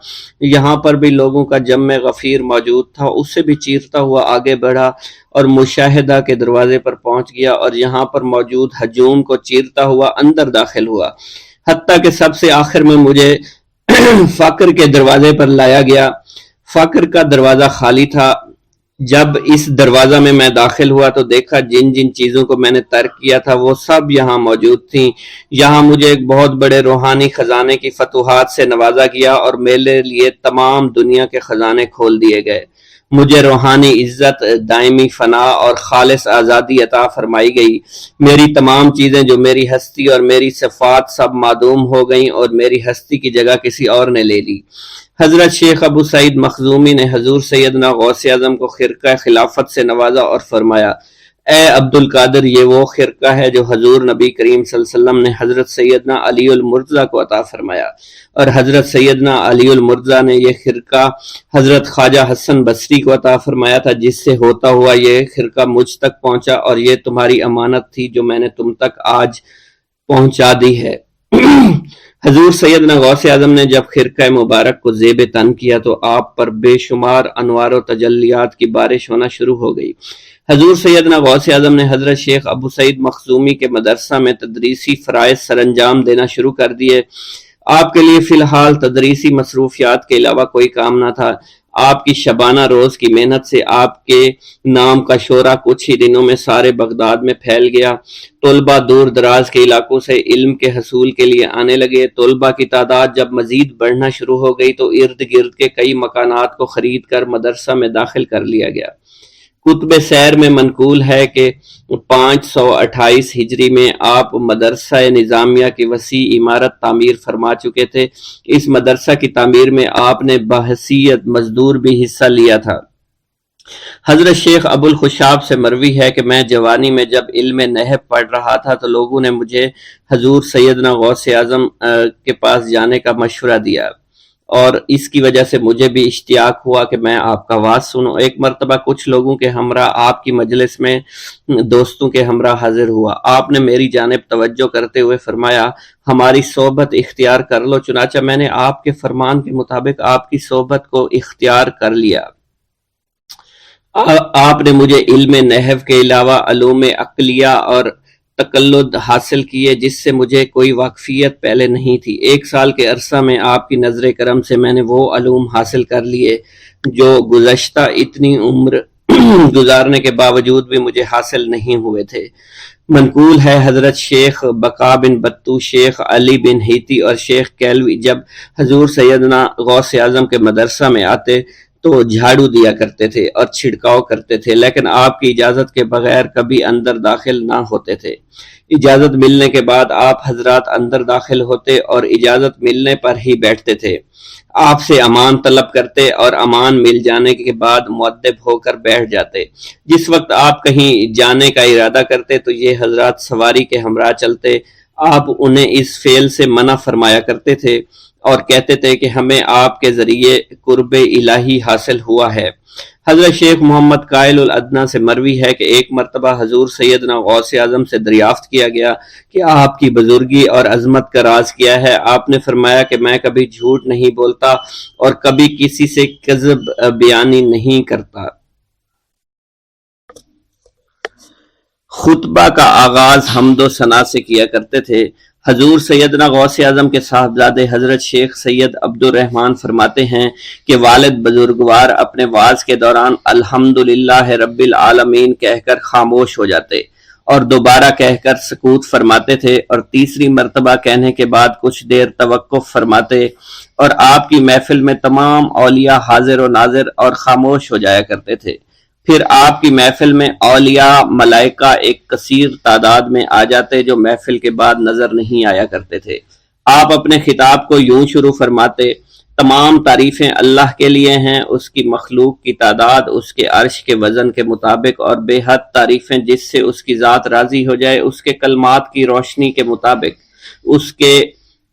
[SPEAKER 1] یہاں پر بھی لوگوں کا جمع غفیر موجود تھا، اسے بھی چیرتا ہوا آگے بڑھا اور مشاہدہ کے دروازے پر پہنچ گیا اور یہاں پر موجود ہجوم کو چیرتا ہوا اندر داخل ہوا، حتیٰ کہ سب سے آخر میں مجھے فقر کے دروازے پر لایا گیا۔ فقر کا دروازہ خالی تھا۔ جب اس دروازہ میں میں داخل ہوا تو دیکھا جن جن چیزوں کو میں نے ترک کیا تھا وہ سب یہاں موجود تھیں۔ یہاں مجھے ایک بہت بڑے روحانی خزانے کی فتوحات سے نوازا گیا اور میرے لیے تمام دنیا کے خزانے کھول دیے گئے۔ مجھے روحانی عزت، دائمی فنا اور خالص آزادی عطا فرمائی گئی۔ میری تمام چیزیں جو میری ہستی اور میری صفات سب معدوم ہو گئیں اور میری ہستی کی جگہ کسی اور نے لے لی۔ حضرت شیخ ابو سعید مخزومی نے حضور سیدنا غوث اعظم کو خرقہ خلافت سے نوازا اور فرمایا اے عبد القادر، یہ وہ خرقہ ہے جو حضور نبی کریم صلی اللہ علیہ وسلم نے حضرت سیدنا علی المرتضیٰ کو عطا فرمایا، اور حضرت سیدنا علی المرتضیٰ نے یہ خرقہ حضرت خواجہ حسن بصری کو عطا فرمایا تھا، جس سے ہوتا ہوا یہ خرقہ مجھ تک پہنچا، اور یہ تمہاری امانت تھی جو میں نے تم تک آج پہنچا دی ہے۔ حضور سیدنا غوث اعظم نے جب خرقہ مبارک کو زیب تن کیا تو آپ پر بے شمار انوار و تجلیات کی بارش ہونا شروع ہو گئی۔ حضور سیدنا غوث اعظم نے حضرت شیخ ابو سعید مخزومی کے مدرسہ میں تدریسی فرائض سر انجام دینا شروع کر دیے۔ آپ کے لیے فی الحال تدریسی مصروفیات کے علاوہ کوئی کام نہ تھا۔ آپ کی شبانہ روز کی محنت سے آپ کے نام کا شعرہ کچھ ہی دنوں میں سارے بغداد میں پھیل گیا۔ طلبہ دور دراز کے علاقوں سے علم کے حصول کے لیے آنے لگے۔ طلبہ کی تعداد جب مزید بڑھنا شروع ہو گئی تو ارد گرد کے کئی مکانات کو خرید کر مدرسہ میں داخل کر لیا گیا۔ کتب سیر میں منقول ہے کہ 528 ہجری میں آپ مدرسہ نظامیہ کی وسیع عمارت تعمیر فرما چکے تھے۔ اس مدرسہ کی تعمیر میں آپ نے بحیثیت مزدور بھی حصہ لیا تھا۔ حضرت شیخ ابو الخشاب سے مروی ہے کہ میں جوانی میں جب علم نحو پڑھ رہا تھا تو لوگوں نے مجھے حضور سیدنا غوث اعظم کے پاس جانے کا مشورہ دیا، اور اس کی وجہ سے مجھے بھی اشتیاق ہوا کہ میں آپ کا واز سنوں۔ ایک مرتبہ کچھ لوگوں کے ہمراہ آپ کی مجلس میں دوستوں کے ہمراہ حاضر ہوا۔ آپ نے میری جانب توجہ کرتے ہوئے فرمایا، ہماری صحبت اختیار کر لو۔ چنانچہ میں نے آپ کے فرمان کے مطابق آپ کی صحبت کو اختیار کر لیا۔ آپ نے مجھے علم نحو کے علاوہ علوم عقلیہ اور تقلد حاصل کیے، جس سے مجھے کوئی واقفیت پہلے نہیں تھی۔ 1 سال کے عرصہ میں آپ کی نظر کرم سے میں نے وہ علوم حاصل کر لیے جو گزشتہ اتنی عمر گزارنے کے باوجود بھی مجھے حاصل نہیں ہوئے تھے۔ منقول ہے حضرت شیخ بقا بن بطو، شیخ علی بن ہیتی اور شیخ کیلوی جب حضور سیدنا غوث اعظم کے مدرسہ میں آتے تو جھاڑو دیا کرتے تھے اور چھڑکاؤ کرتے تھے، لیکن آپ کی اجازت کے بغیر کبھی اندر داخل نہ ہوتے تھے۔ اجازت ملنے کے بعد آپ حضرات اندر داخل ہوتے اور اجازت ملنے پر ہی بیٹھتے تھے۔ آپ سے امان طلب کرتے اور امان مل جانے کے بعد مؤدب ہو کر بیٹھ جاتے۔ جس وقت آپ کہیں جانے کا ارادہ کرتے تو یہ حضرات سواری کے ہمراہ چلتے۔ آپ انہیں اس فعل سے منع فرمایا کرتے تھے اور کہتے تھے کہ ہمیں آپ کے ذریعے قرب الہی حاصل ہوا ہے۔ حضرت شیخ محمد قائل الادنیٰ سے مروی ہے کہ ایک مرتبہ حضور سیدنا غوث اعظم سے دریافت کیا گیا کہ آپ کی بزرگی اور عظمت کا راز کیا ہے۔ آپ نے فرمایا کہ میں کبھی جھوٹ نہیں بولتا اور کبھی کسی سے کذب بیانی نہیں کرتا۔ خطبہ کا آغاز حمد و ثنا سے کیا کرتے تھے۔ حضور سیدنا غوث اعظم کے صاحبزادے حضرت شیخ سید عبد الرحمن فرماتے ہیں کہ والد بزرگوار اپنے واز کے دوران الحمدللہ رب العالمین کہہ کر خاموش ہو جاتے اور دوبارہ کہہ کر سکوت فرماتے تھے، اور تیسری مرتبہ کہنے کے بعد کچھ دیر توقف فرماتے، اور آپ کی محفل میں تمام اولیاء حاضر و ناظر اور خاموش ہو جایا کرتے تھے۔ پھر آپ کی محفل میں اولیاء ملائکہ ایک کثیر تعداد میں آ جاتے جو محفل کے بعد نظر نہیں آیا کرتے تھے۔ آپ اپنے خطاب کو یوں شروع فرماتے، تمام تعریفیں اللہ کے لیے ہیں، اس کی مخلوق کی تعداد اس کے عرش کے وزن کے مطابق، اور بے حد تعریفیں جس سے اس کی ذات راضی ہو جائے، اس کے کلمات کی روشنی کے مطابق، اس کے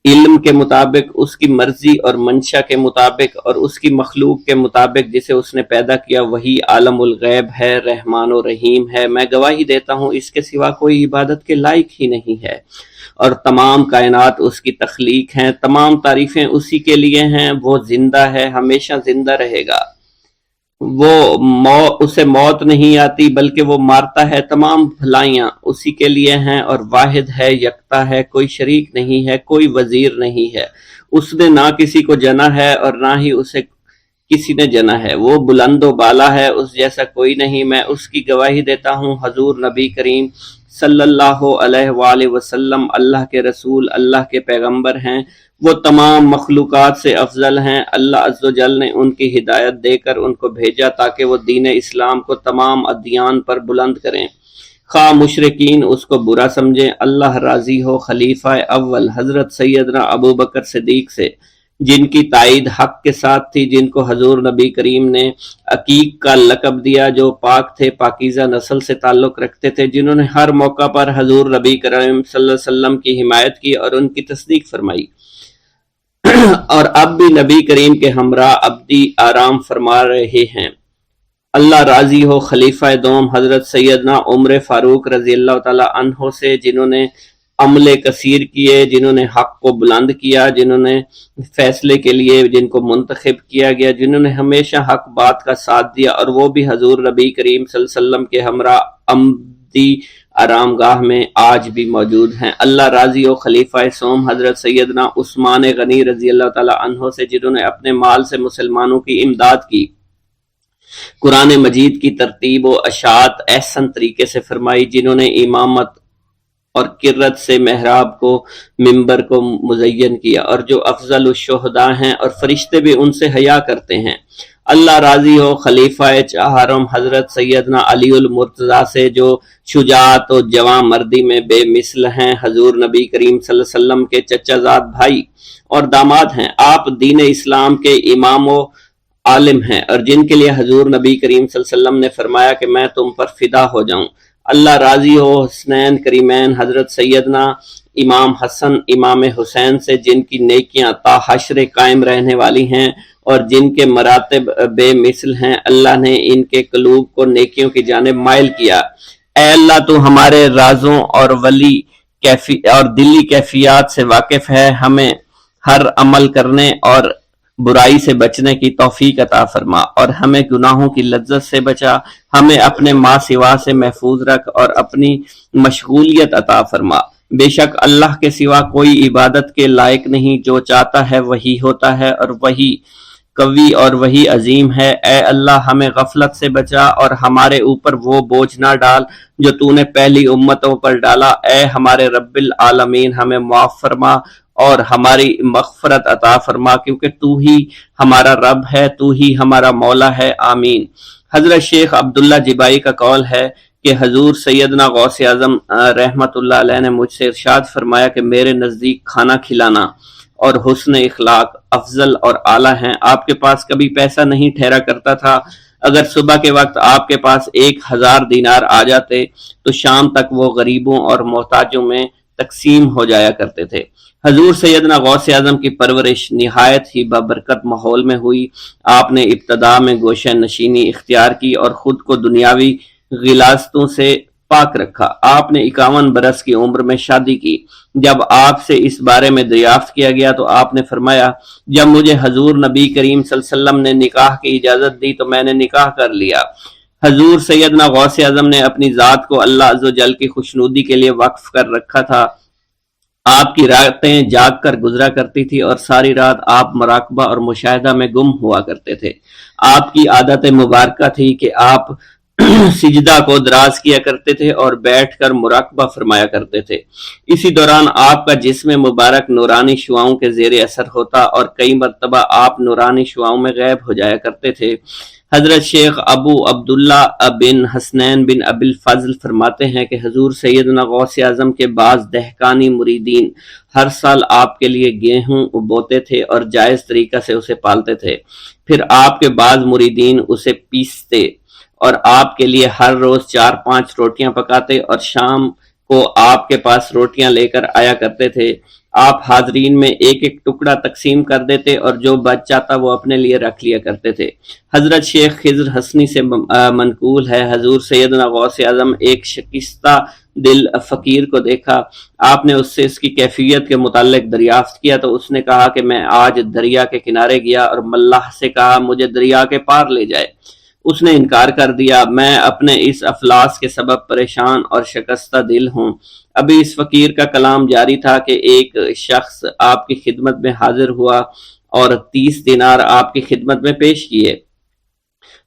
[SPEAKER 1] علم کے مطابق، اس کی مرضی اور منشا کے مطابق، اور اس کی مخلوق کے مطابق جسے اس نے پیدا کیا، وہی عالم الغیب ہے، رحمان و رحیم ہے۔ میں گواہی دیتا ہوں اس کے سوا کوئی عبادت کے لائق ہی نہیں ہے، اور تمام کائنات اس کی تخلیق ہیں، تمام تعریفیں اسی کے لیے ہیں۔ وہ زندہ ہے، ہمیشہ زندہ رہے گا، اسے موت نہیں آتی بلکہ وہ مارتا ہے، تمام بھلائیاں اسی کے لیے ہیں، اور واحد ہے، یکتا ہے، کوئی شریک نہیں ہے، کوئی وزیر نہیں ہے۔ اس نے نہ کسی کو جنا ہے اور نہ ہی اسے کسی نے جنا ہے، وہ بلند و بالا ہے، اس جیسا کوئی نہیں۔ میں اس کی گواہی دیتا ہوں حضور نبی کریم صلی اللہ علیہ وآلہ وسلم اللہ کے رسول، اللہ کے پیغمبر ہیں، وہ تمام مخلوقات سے افضل ہیں۔ اللہ عز و جل نے ان کی ہدایت دے کر ان کو بھیجا تاکہ وہ دین اسلام کو تمام ادیان پر بلند کریں، خواہ مشرکین اس کو برا سمجھیں۔ اللہ راضی ہو خلیفہ اول حضرت سیدنا ابو بکر صدیق سے جن کی تائید حق کے ساتھ تھی، جن کو حضور نبی کریم نے عقیق کا لقب دیا، جو پاک تھے، پاکیزہ نسل سے تعلق رکھتے تھے، جنہوں نے ہر موقع پر حضور نبی کریم صلی اللہ علیہ وسلم کی حمایت کی اور ان کی تصدیق فرمائی، اور اب بھی نبی کریم کے ہمراہ ابدی آرام فرما رہے ہیں۔ اللہ راضی ہو خلیفہ دوم حضرت سیدنا عمر فاروق رضی اللہ تعالی عنہ سے، جنہوں نے عمل کثیر کیے، جنہوں نے حق کو بلند کیا، جنہوں نے فیصلے کے لیے جن کو منتخب کیا گیا، جنہوں نے ہمیشہ حق بات کا ساتھ دیا، اور وہ بھی حضور نبی کریم صلی اللہ علیہ وسلم کے ہمراہ ابدی آرام گاہ میں آج بھی موجود ہیں۔ اللہ راضی ہو خلیفہ سوم حضرت سیدنا عثمان غنی رضی اللہ تعالی عنہ سے، جنہوں نے اپنے مال سے مسلمانوں کی امداد کی، قرآن مجید کی ترتیب و اشاعت احسن طریقے سے فرمائی، جنہوں نے امامت اور قرت سے محراب کو، منبر کو مزین کیا، اور جو افضل الشہداء ہیں اور فرشتے بھی ان سے حیا کرتے ہیں۔ اللہ راضی ہو خلیفہ چہارم حضرت سیدنا علی المرتضیٰ سے، جو شجاعت و جواں مردی میں بے مثل ہیں، حضور نبی کریم صلی اللہ علیہ وسلم کے چچا زاد بھائی اور داماد ہیں۔ آپ دین اسلام کے امام و عالم ہیں، اور جن کے لیے حضور نبی کریم صلی اللہ علیہ وسلم نے فرمایا کہ میں تم پر فدا ہو جاؤں۔ اللہ راضی ہو حسنین کریمین حضرت سیدنا امام حسن امام حسین سے، جن کی نیکیاں تا حشر قائم رہنے والی ہیں اور جن کے مراتب بے مثل ہیں۔ اللہ نے ان کے قلوب کو نیکیوں کی جانب مائل کیا۔ اے اللہ تو ہمارے رازوں اور دلی کیفیات سے واقف ہے، ہمیں ہر عمل کرنے اور برائی سے بچنے کی توفیق عطا فرما، اور ہمیں گناہوں کی لذت سے بچا، ہمیں اپنے ما سوا سے محفوظ رکھ اور اپنی مشغولیت عطا فرما۔ بے شک اللہ کے سوا کوئی عبادت کے لائق نہیں، جو چاہتا ہے وہی ہوتا ہے، اور وہی قوی اور وہی عظیم ہے۔ اے اللہ ہمیں غفلت سے بچا اور ہمارے اوپر وہ بوجھ نہ ڈال جو تو نے پہلی امتوں پر ڈالا۔ اے ہمارے رب العالمین ہمیں معاف فرما اور ہماری مغفرت عطا فرما، کیونکہ تو ہی ہمارا رب ہے، تو ہی ہمارا مولا ہے، آمین۔ حضرت شیخ عبداللہ جبائی کا قول ہے کہ حضور سیدنا غوث اعظم رحمت اللہ علیہ نے مجھ سے ارشاد فرمایا کہ میرے نزدیک کھانا کھلانا اور حسن اخلاق افضل اور اعلیٰ ہیں۔ آپ کے پاس کبھی پیسہ نہیں ٹھہرا کرتا تھا، اگر صبح کے وقت آپ کے پاس 1000 دینار آ جاتے تو شام تک وہ غریبوں اور محتاجوں میں تقسیم ہو جایا کرتے تھے۔ حضور سیدنا غوث اعظم کی پرورش نہایت ہی بابرکت ماحول میں ہوئی۔ آپ نے ابتدا میں گوشہ نشینی اختیار کی اور خود کو دنیاوی غلاظتوں سے پاک رکھا۔ آپ نے 51 برس کی عمر میں شادی کی۔ جب آپ سے اس بارے میں دریافت کیا گیا تو آپ نے فرمایا، جب مجھے حضور نبی کریم صلی اللہ علیہ وسلم نے نکاح کی اجازت دی تو میں نے نکاح کر لیا۔ حضور سیدنا غوث اعظم نے اپنی ذات کو اللہ عز و جل کی خوشنودی کے لیے وقف کر رکھا تھا۔ آپ کی راتیں جاگ کر گزرا کرتی تھی اور ساری رات آپ مراقبہ اور مشاہدہ میں گم ہوا کرتے تھے۔ آپ کی عادت مبارکہ تھی کہ آپ سجدہ کو دراز کیا کرتے تھے اور بیٹھ کر مراقبہ فرمایا کرتے تھے۔ اسی دوران آپ کا جسم مبارک نورانی شعاؤں کے زیر اثر ہوتا اور کئی مرتبہ آپ نورانی شعاؤں میں غائب ہو جایا کرتے تھے۔ حضرت شیخ ابو عبداللہ بن حسنین بن ابی الفضل فرماتے ہیں کہ حضور سیدنا غوث اعظم کے بعض دہقانی مریدین ہر سال آپ کے لیے گیہوں بوتے تھے اور جائز طریقہ سے اسے پالتے تھے۔ پھر آپ کے بعض مریدین اسے پیستے اور آپ کے لیے ہر روز 4-5 روٹیاں پکاتے اور شام کو آپ کے پاس روٹیاں لے کر آیا کرتے تھے۔ آپ حاضرین میں ایک ایک ٹکڑا تقسیم کر دیتے اور جو بچ جاتا وہ اپنے لیے رکھ لیا کرتے تھے۔ حضرت شیخ خضر حسنی سے منقول ہے، حضور سیدنا غوث اعظم ایک شکستہ دل فقیر کو دیکھا۔ آپ نے اس سے اس کی کیفیت کے متعلق دریافت کیا تو اس نے کہا کہ میں آج دریا کے کنارے گیا اور ملاح سے کہا مجھے دریا کے پار لے جائے۔ اس نے انکار کر دیا۔ میں اپنے اس افلاس کے سبب پریشان اور شکستہ دل ہوں۔ ابھی اس فقیر کا کلام جاری تھا کہ ایک شخص آپ کی خدمت میں حاضر ہوا اور 30 دینار آپ کی خدمت میں پیش کیے۔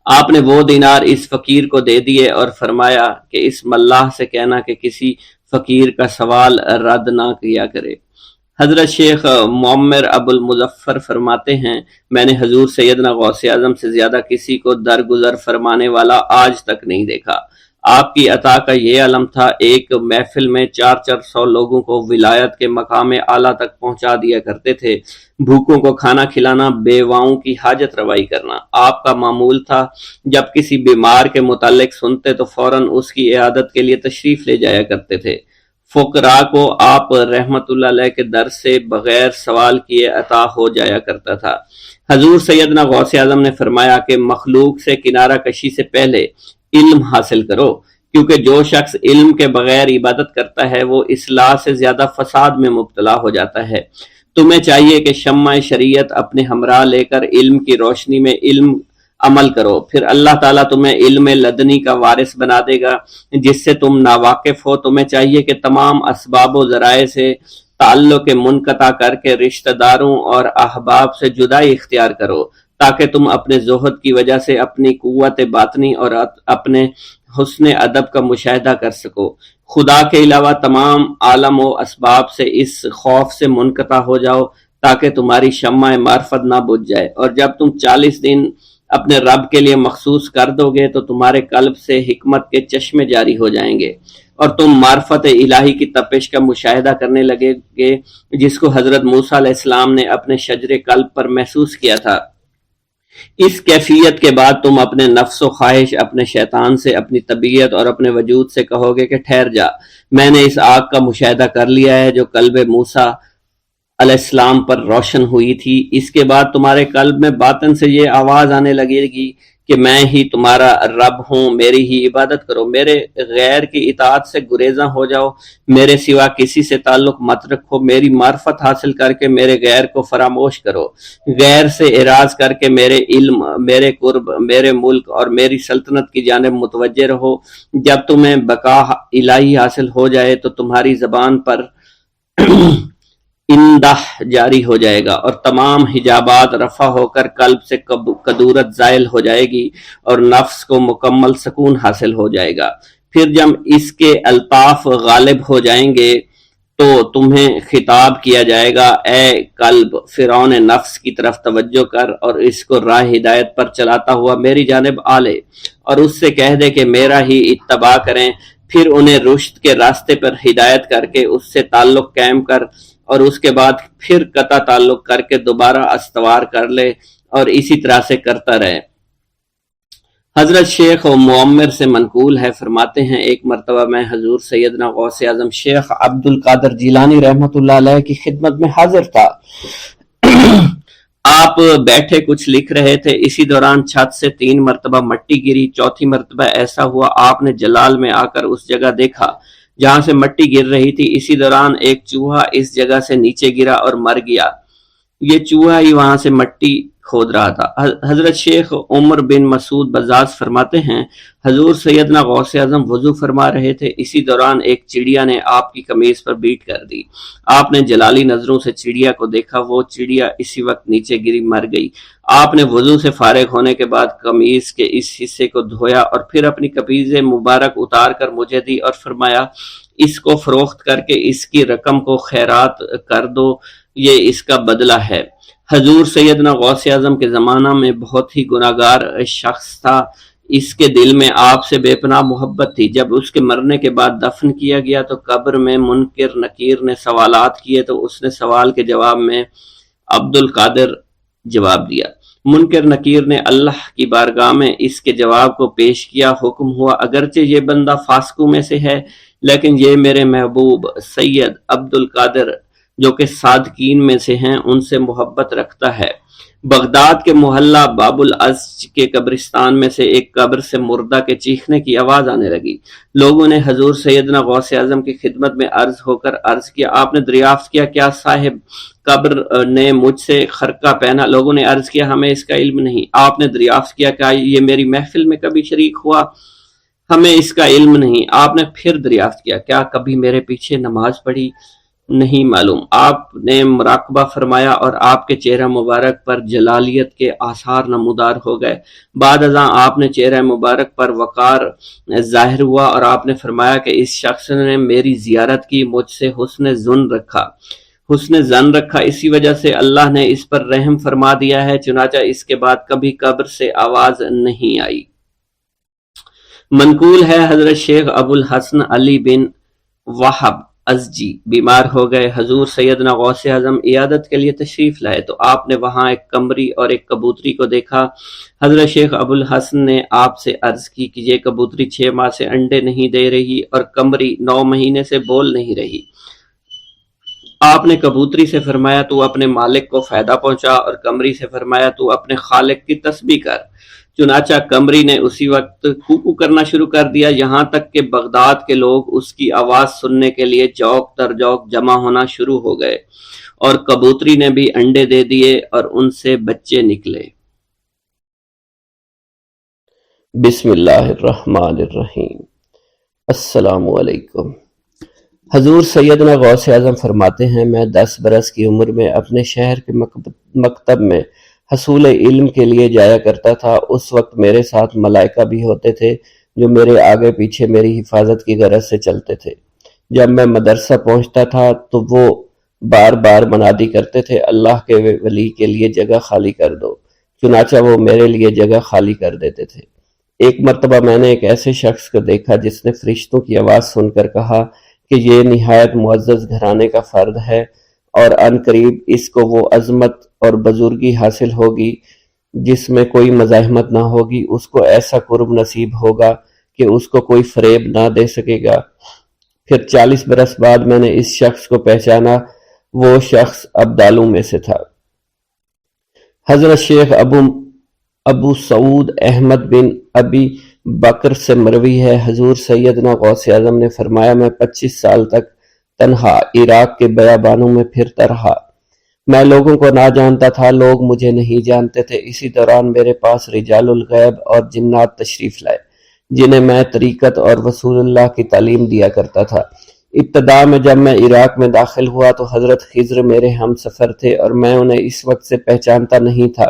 [SPEAKER 1] آپ نے وہ دینار اس فقیر کو دے دیے اور فرمایا کہ اس ملاح سے کہنا کہ کسی فقیر کا سوال رد نہ کیا کرے۔ حضرت شیخ معمر ابو المظفر فرماتے ہیں، میں نے حضور سیدنا غوث اعظم سے زیادہ کسی کو درگزر فرمانے والا آج تک نہیں دیکھا۔ آپ کی عطا کا یہ علم تھا، ایک محفل میں 400 لوگوں کو ولایت کے مقام اعلیٰ تک پہنچا دیا کرتے تھے، بھوکوں کو کھانا کھلانا، بیواؤں کی حاجت روائی کرنا۔ آپ کا معمول تھا جب کسی بیمار کے متعلق سنتے تو فوراً اس کی عیادت کے لیے تشریف لے جایا کرتے تھے۔ فقراء کو آپ رحمت اللہ علیہ کے در سے بغیر سوال کیے عطا ہو جایا کرتا تھا۔ حضور سیدنا غوث اعظم نے فرمایا کہ مخلوق سے کنارہ کشی سے پہلے علم حاصل کرو، کیونکہ جو شخص علم کے بغیر عبادت کرتا ہے وہ اصلاح سے زیادہ فساد میں مبتلا ہو جاتا ہے۔ تمہیں چاہیے کہ شمع شریعت اپنے ہمراہ لے کر علم کی روشنی میں علم عمل کرو، پھر اللہ تعالیٰ تمہیں علم لدنی کا وارث بنا دے گا جس سے تم ناواقف ہو۔ تمہیں چاہیے کہ تمام اسباب و ذرائع سے تعلق منقطع کر کے رشتہ داروں اور احباب سے جدائی اختیار کرو، تاکہ تم اپنے زہد کی وجہ سے اپنی قوت باطنی اور اپنے حسن ادب کا مشاہدہ کر سکو۔ خدا کے علاوہ تمام عالم و اسباب سے اس خوف سے منقطع ہو جاؤ تاکہ تمہاری شمع معرفت نہ بجھ جائے، اور جب تم 40 دن اپنے رب کے لیے مخصوص کر دو گے تو تمہارے قلب سے حکمت کے چشمے جاری ہو جائیں گے اور تم معرفت الہی کی تپش کا مشاہدہ کرنے لگے گے، جس کو حضرت موسیٰ علیہ السلام نے اپنے شجر قلب پر محسوس کیا تھا۔ اس کیفیت کے بعد تم اپنے نفس و خواہش، اپنے شیطان سے، اپنی طبیعت اور اپنے وجود سے کہو گے کہ ٹھہر جا، میں نے اس آگ کا مشاہدہ کر لیا ہے جو قلب موسیٰ علیہ السلام پر روشن ہوئی تھی۔ اس کے بعد تمہارے قلب میں باطن سے یہ آواز آنے لگے گی کہ میں ہی تمہارا رب ہوں، میری ہی عبادت کرو، میرے غیر کی اطاعت سے گریزاں ہو جاؤ، میرے سوا کسی سے تعلق مت رکھو، میری معرفت حاصل کر کے میرے غیر کو فراموش کرو، غیر سے اعراض کر کے میرے علم، میرے قرب، میرے ملک اور میری سلطنت کی جانب متوجہ رہو۔ جب تمہیں بقا الہی حاصل ہو جائے تو تمہاری زبان پر اندہ جاری ہو جائے گا اور تمام حجابات رفع ہو کر قلب سے کدورت زائل ہو جائے گی اور نفس کو مکمل سکون حاصل ہو جائے گا۔ پھر جب اس کے الطاف غالب ہو جائیں گے تو تمہیں خطاب کیا جائے گا، اے قلب، فرعون نفس کی طرف توجہ کر اور اس کو راہ ہدایت پر چلاتا ہوا میری جانب آ لے اور اس سے کہہ دے کہ میرا ہی اتباع کریں، پھر انہیں رشد کے راستے پر ہدایت کر کے اس سے تعلق قائم کر اور اس کے بعد پھر قطع تعلق کر کے دوبارہ استوار کر لے اور اسی طرح سے کرتا رہے۔ حضرت شیخ و معمر سے منقول ہے، فرماتے ہیں ایک مرتبہ میں حضور سیدنا غوث اعظم شیخ عبد القادر جیلانی رحمت اللہ علیہ کی خدمت میں حاضر تھا۔ آپ بیٹھے کچھ لکھ رہے تھے، اسی دوران چھت سے 3 مرتبہ مٹی گری، چوتھی مرتبہ ایسا ہوا آپ نے جلال میں آ کر اس جگہ دیکھا جہاں سے مٹی گر رہی تھی۔ اسی دوران ایک چوہا اس جگہ سے نیچے گرا اور مر گیا، یہ چوہا ہی وہاں سے مٹی کھود رہا تھا۔ حضرت شیخ عمر بن مسعود بزاز فرماتے ہیں حضور سیدنا غوث اعظم وضو فرما رہے تھے، اسی دوران ایک چڑیا نے آپ کی قمیض پر بیٹ کر دی۔ آپ نے جلالی نظروں سے چڑیا کو دیکھا، وہ چڑیا اسی وقت نیچے گری مر گئی۔ آپ نے وضو سے فارغ ہونے کے بعد قمیض کے اس حصے کو دھویا اور پھر اپنی قمیض مبارک اتار کر مجھے دی اور فرمایا اس کو فروخت کر کے اس کی رقم کو خیرات کر دو، یہ اس کا بدلہ ہے۔ حضور سیدنا غوث اعظم کے زمانہ میں بہت ہی گناہگار شخص تھا، اس کے دل میں آپ سے بے پناہ محبت تھی۔ جب اس کے مرنے کے بعد دفن کیا گیا تو قبر میں منکر نکیر نے سوالات کیے تو اس نے سوال کے جواب میں عبد القادر جواب دیا۔ منکر نکیر نے اللہ کی بارگاہ میں اس کے جواب کو پیش کیا، حکم ہوا اگرچہ یہ بندہ فاسقوں میں سے ہے لیکن یہ میرے محبوب سید عبد القادر جو کہ صادقین میں سے ہیں ان سے محبت رکھتا ہے۔ بغداد کے محلہ باب العز کے قبرستان میں سے ایک قبر سے مردہ کے چیخنے کی آواز آنے لگی۔ لوگوں نے حضور سیدنا غوث اعظم کی خدمت میں عرض ہو کر عرض کیا، آپ نے دریافت کیا کیا صاحب قبر نے مجھ سے خرقہ پہنا؟ لوگوں نے عرض کیا ہمیں اس کا علم نہیں۔ آپ نے دریافت کیا کہ یہ میری محفل میں کبھی شریک ہوا؟ ہمیں اس کا علم نہیں۔ آپ نے پھر دریافت کیا کیا کبھی میرے پیچھے نماز پڑھی؟ نہیں معلوم۔ آپ نے مراقبہ فرمایا اور آپ کے چہرہ مبارک پر جلالیت کے آثار نمودار ہو گئے۔ بعد ازاں آپ نے چہرہ مبارک پر وقار ظاہر ہوا اور آپ نے فرمایا کہ اس شخص نے میری زیارت کی، مجھ سے حسن ظن رکھا، اسی وجہ سے اللہ نے اس پر رحم فرما دیا ہے، چنانچہ اس کے بعد کبھی قبر سے آواز نہیں آئی۔ منقول ہے حضرت شیخ ابو الحسن علی بن وہب ازجی بیمار ہو گئے، حضور سیدنا غوث اعظم عیادت کے لیے تشریف لائے تو آپ نے وہاں ایک قمری اور ایک کبوتری کو دیکھا۔ حضرت شیخ ابو الحسن نے آپ سے عرض کی کہ یہ کبوتری 6 ماہ سے انڈے نہیں دے رہی اور قمری 9 مہینے سے بول نہیں رہی۔ آپ نے کبوتری سے فرمایا تو اپنے مالک کو فائدہ پہنچا، اور قمری سے فرمایا تو اپنے خالق کی تسبیح کر۔ چنانچہ قمری نے اسی وقت کوکو کرنا شروع کر دیا، یہاں تک کہ بغداد کے لوگ اس کی آواز سننے کے لیے جوق در جوق جمع ہونا شروع ہو گئے، اور کبوتری نے بھی انڈے دے دیے اور ان سے بچے نکلے۔ بسم اللہ الرحمن الرحیم۔ السلام علیکم۔ حضور سیدنا غوث اعظم فرماتے ہیں، میں 10 برس کی عمر میں اپنے شہر کے مکتب میں حصول علم کے لیے جایا کرتا تھا۔ اس وقت میرے ساتھ ملائکہ بھی ہوتے تھے جو میرے آگے پیچھے میری حفاظت کی غرض سے چلتے تھے۔ جب میں مدرسہ پہنچتا تھا تو وہ بار بار منادی کرتے تھے، اللہ کے ولی کے لیے جگہ خالی کر دو۔ چنانچہ وہ میرے لیے جگہ خالی کر دیتے تھے۔ ایک مرتبہ میں نے ایک ایسے شخص کو دیکھا جس نے فرشتوں کی آواز سن کر کہا کہ یہ نہایت معزز گھرانے کا فرد ہے، اور ان قریب اس کو وہ عظمت اور بزرگی حاصل ہوگی جس میں کوئی مزاحمت نہ ہوگی۔ اس کو ایسا قرب نصیب ہوگا کہ اس کو کوئی فریب نہ دے سکے گا۔ پھر 40 برس بعد میں نے اس شخص کو پہچانا، وہ شخص ابدالوں میں سے تھا۔ حضرت شیخ ابو سعود احمد بن ابی بکر سے مروی ہے، حضور سیدنا غوث اعظم نے فرمایا، میں 25 سال تک تنہا عراق کے بیابانوں میں پھرتا رہا۔ میں لوگوں کو نہ جانتا تھا، لوگ مجھے نہیں جانتے تھے۔ اسی دوران میرے پاس رجال الغیب اور جنات تشریف لائے جنہیں میں طریقت اور رسول اللہ کی تعلیم دیا کرتا تھا۔ ابتدا میں جب میں عراق میں داخل ہوا تو حضرت خضر میرے ہم سفر تھے اور میں انہیں اس وقت سے پہچانتا نہیں تھا۔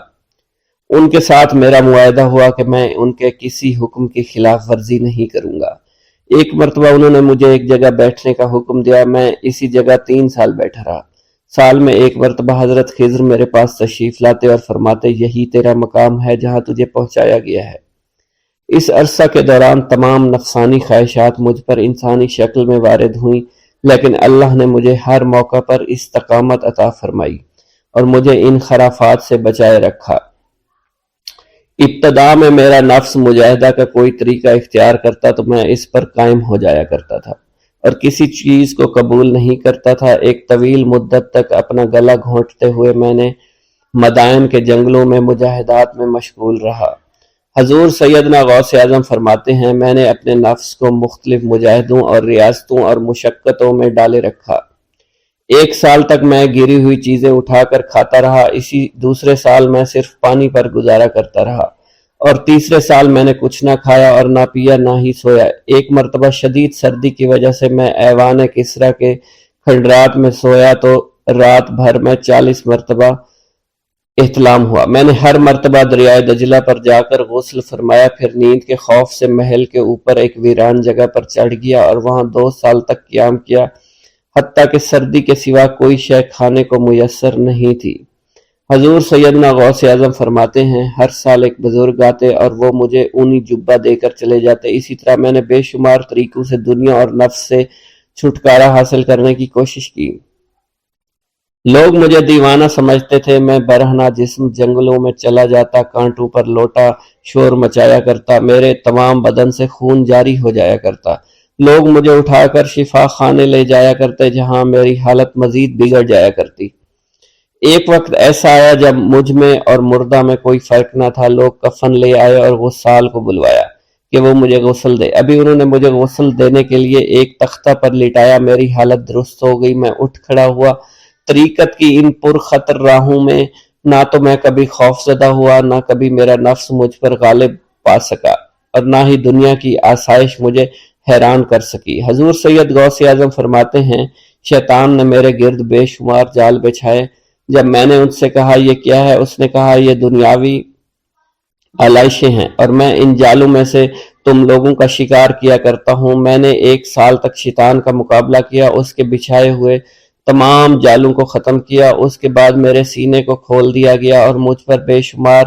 [SPEAKER 1] ان کے ساتھ میرا معاہدہ ہوا کہ میں ان کے کسی حکم کی خلاف ورزی نہیں کروں گا۔ ایک مرتبہ انہوں نے مجھے ایک جگہ بیٹھنے کا حکم دیا، میں اسی جگہ 3 سال بیٹھا رہا۔ سال میں ایک مرتبہ حضرت خضر میرے پاس تشریف لاتے اور فرماتے، یہی تیرا مقام ہے جہاں تجھے پہنچایا گیا ہے۔ اس عرصہ کے دوران تمام نفسانی خواہشات مجھ پر انسانی شکل میں وارد ہوئیں، لیکن اللہ نے مجھے ہر موقع پر استقامت عطا فرمائی اور مجھے ان خرافات سے بچائے رکھا۔ ابتدا میں میرا نفس مجاہدہ کا کوئی طریقہ اختیار کرتا تو میں اس پر قائم ہو جایا کرتا تھا اور کسی چیز کو قبول نہیں کرتا تھا۔ ایک طویل مدت تک اپنا گلا گھونٹتے ہوئے میں نے مدائن کے جنگلوں میں مجاہدات میں مشغول رہا۔ حضور سیدنا غوث اعظم فرماتے ہیں، میں نے اپنے نفس کو مختلف مجاہدوں اور ریاستوں اور مشقتوں میں ڈالے رکھا۔ 1 سال تک میں گری ہوئی چیزیں اٹھا کر کھاتا رہا، اسی دوسرے سال میں صرف پانی پر گزارا کرتا رہا، اور تیسرے سال میں نے کچھ نہ کھایا اور نہ پیا نہ ہی سویا۔ ایک مرتبہ شدید سردی کی وجہ سے میں ایوان کسریٰ کے کھنڈرات میں سویا تو رات بھر میں 40 مرتبہ احتلام ہوا۔ میں نے ہر مرتبہ دریائے دجلہ پر جا کر غسل فرمایا، پھر نیند کے خوف سے محل کے اوپر ایک ویران جگہ پر چڑھ گیا اور وہاں 2 سال تک قیام کیا، حتیٰ کہ سردی کے سوا کوئی شے کھانے کو میسر نہیں تھی۔ حضور سیدنا غوث اعظم فرماتے ہیں، ہر سال ایک بزرگ آتے اور وہ مجھے اونی جبہ دے کر چلے جاتے۔ اسی طرح میں نے بے شمار طریقوں سے دنیا اور نفس سے چھٹکارا حاصل کرنے کی کوشش کی۔ لوگ مجھے دیوانہ سمجھتے تھے۔ میں برہنہ جسم جنگلوں میں چلا جاتا، کانٹوں پر لوٹا شور مچایا کرتا، میرے تمام بدن سے خون جاری ہو جایا کرتا۔ لوگ مجھے اٹھا کر شفا خانے لے جایا کرتے جہاں میری حالت مزید بگڑ جایا کرتی۔ ایک وقت ایسا آیا جب مجھ میں اور مردہ میں کوئی فرق نہ تھا۔ لوگ کفن لے آئے اور غسال کو بلوایا کہ وہ مجھے غسل دے۔ ابھی انہوں نے مجھے غسل دینے کے لیے ایک تختہ پر لٹایا، میری حالت درست ہو گئی، میں اٹھ کھڑا ہوا۔ طریقت کی ان پرخطر راہوں میں نہ تو میں کبھی خوف زدہ ہوا، نہ کبھی میرا نفس مجھ پر غالب پا سکا، اور نہ ہی دنیا کی آسائش مجھے حیران کر سکی۔ حضور سید غوث اعظم فرماتے ہیں، شیطان نے میرے گرد بے شمار جال بچھائے۔ جب میں نے ان سے کہا یہ کیا ہے، اس نے کہا یہ دنیاوی آلائشیں ہیں اور میں ان جالوں میں سے تم لوگوں کا شکار کیا کرتا ہوں۔ میں نے 1 سال تک شیطان کا مقابلہ کیا، اس کے بچھائے ہوئے تمام جالوں کو ختم کیا۔ اس کے بعد میرے سینے کو کھول دیا گیا اور مجھ پر بے شمار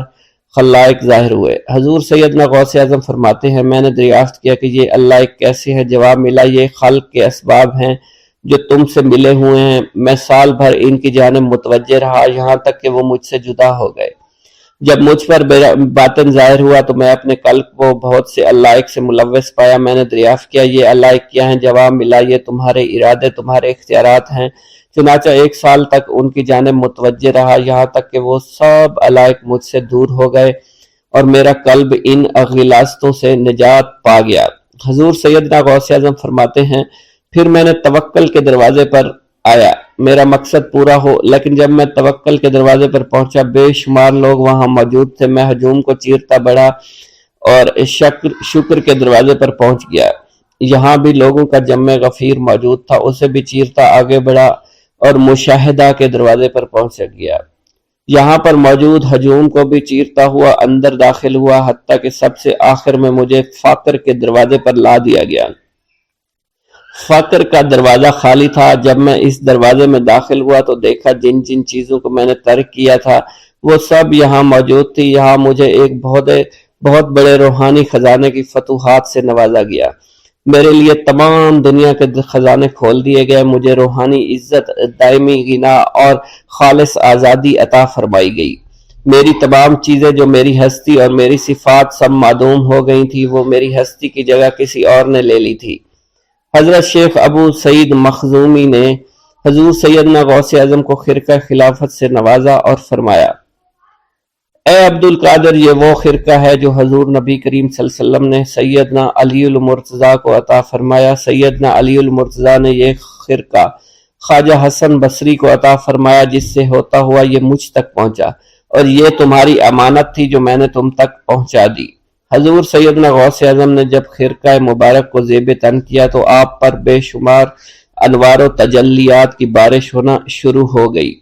[SPEAKER 2] خلائق ظاہر ہوئے۔ حضور سیدنا غوث اعظم فرماتے ہیں میں نے دریافت کیا کہ یہ اللہ ایک کیسے ہے؟ جواب ملا یہ خلق کے اسباب ہیں جو تم سے ملے ہوئے ہیں، میں سال بھر ان کی جانب متوجہ رہا یہاں تک کہ وہ مجھ سے جدا ہو گئے۔ جب مجھ پر باطن ظاہر ہوا تو میں اپنے قلب کو بہت سے علائق سے ملوث پایا۔ میں نے دریافت کیا یہ علائق کیا ہیں؟ جواب ملا یہ تمہارے ارادے، تمہارے اختیارات ہیں۔ چنانچہ 1 سال تک ان کی جانب متوجہ رہا یہاں تک کہ وہ سب علائق مجھ سے دور ہو گئے اور میرا قلب ان غلاظتوں سے نجات پا گیا۔ حضور سیدنا غوث اعظم فرماتے ہیں پھر میں نے توکل کے دروازے پر آیا میرا مقصد پورا ہو، لیکن جب میں توکل کے دروازے پر پہنچا بے شمار لوگ وہاں موجود تھے۔ میں ہجوم کو چیرتا بڑھا اور شکر کے دروازے پر پہنچ گیا، یہاں بھی لوگوں کا جمع غفیر موجود تھا، اسے بھی چیرتا آگے بڑھا اور مشاہدہ کے دروازے پر پہنچ گیا، یہاں پر موجود ہجوم کو بھی چیرتا ہوا اندر داخل ہوا، حتیٰ کہ سب سے آخر میں مجھے فقر کے دروازے پر لا دیا گیا۔ فقر کا دروازہ خالی تھا۔ جب میں اس دروازے میں داخل ہوا تو دیکھا جن جن چیزوں کو میں نے ترک کیا تھا وہ سب یہاں موجود تھی۔ یہاں مجھے ایک بہت بڑے روحانی خزانے کی فتوحات سے نوازا گیا، میرے لیے تمام دنیا کے خزانے کھول دیے گئے، مجھے روحانی عزت، دائمی غنا اور خالص آزادی عطا فرمائی گئی۔ میری تمام چیزیں جو میری ہستی اور میری صفات سب معدوم ہو گئی تھی، وہ میری ہستی کی جگہ کسی اور نے لے لی تھی۔ حضرت شیخ ابو سعید مخزومی نے حضور سیدنا غوث اعظم کو خرقہ خلافت سے نوازا اور فرمایا اے عبد القادر یہ وہ خرقہ ہے جو حضور نبی کریم صلی اللہ علیہ وسلم نے سیدنا علی المرتضیٰ کو عطا فرمایا۔ سیدنا علی المرتضیٰ نے یہ خرقہ خواجہ حسن بصری کو عطا فرمایا جس سے ہوتا ہوا یہ مجھ تک پہنچا، اور یہ تمہاری امانت تھی جو میں نے تم تک پہنچا دی۔ حضور سیدنا غوث اعظم نے جب خرقہ مبارک کو زیب تن کیا تو آپ پر بے شمار انوار و تجلیات کی بارش ہونا شروع ہو گئی۔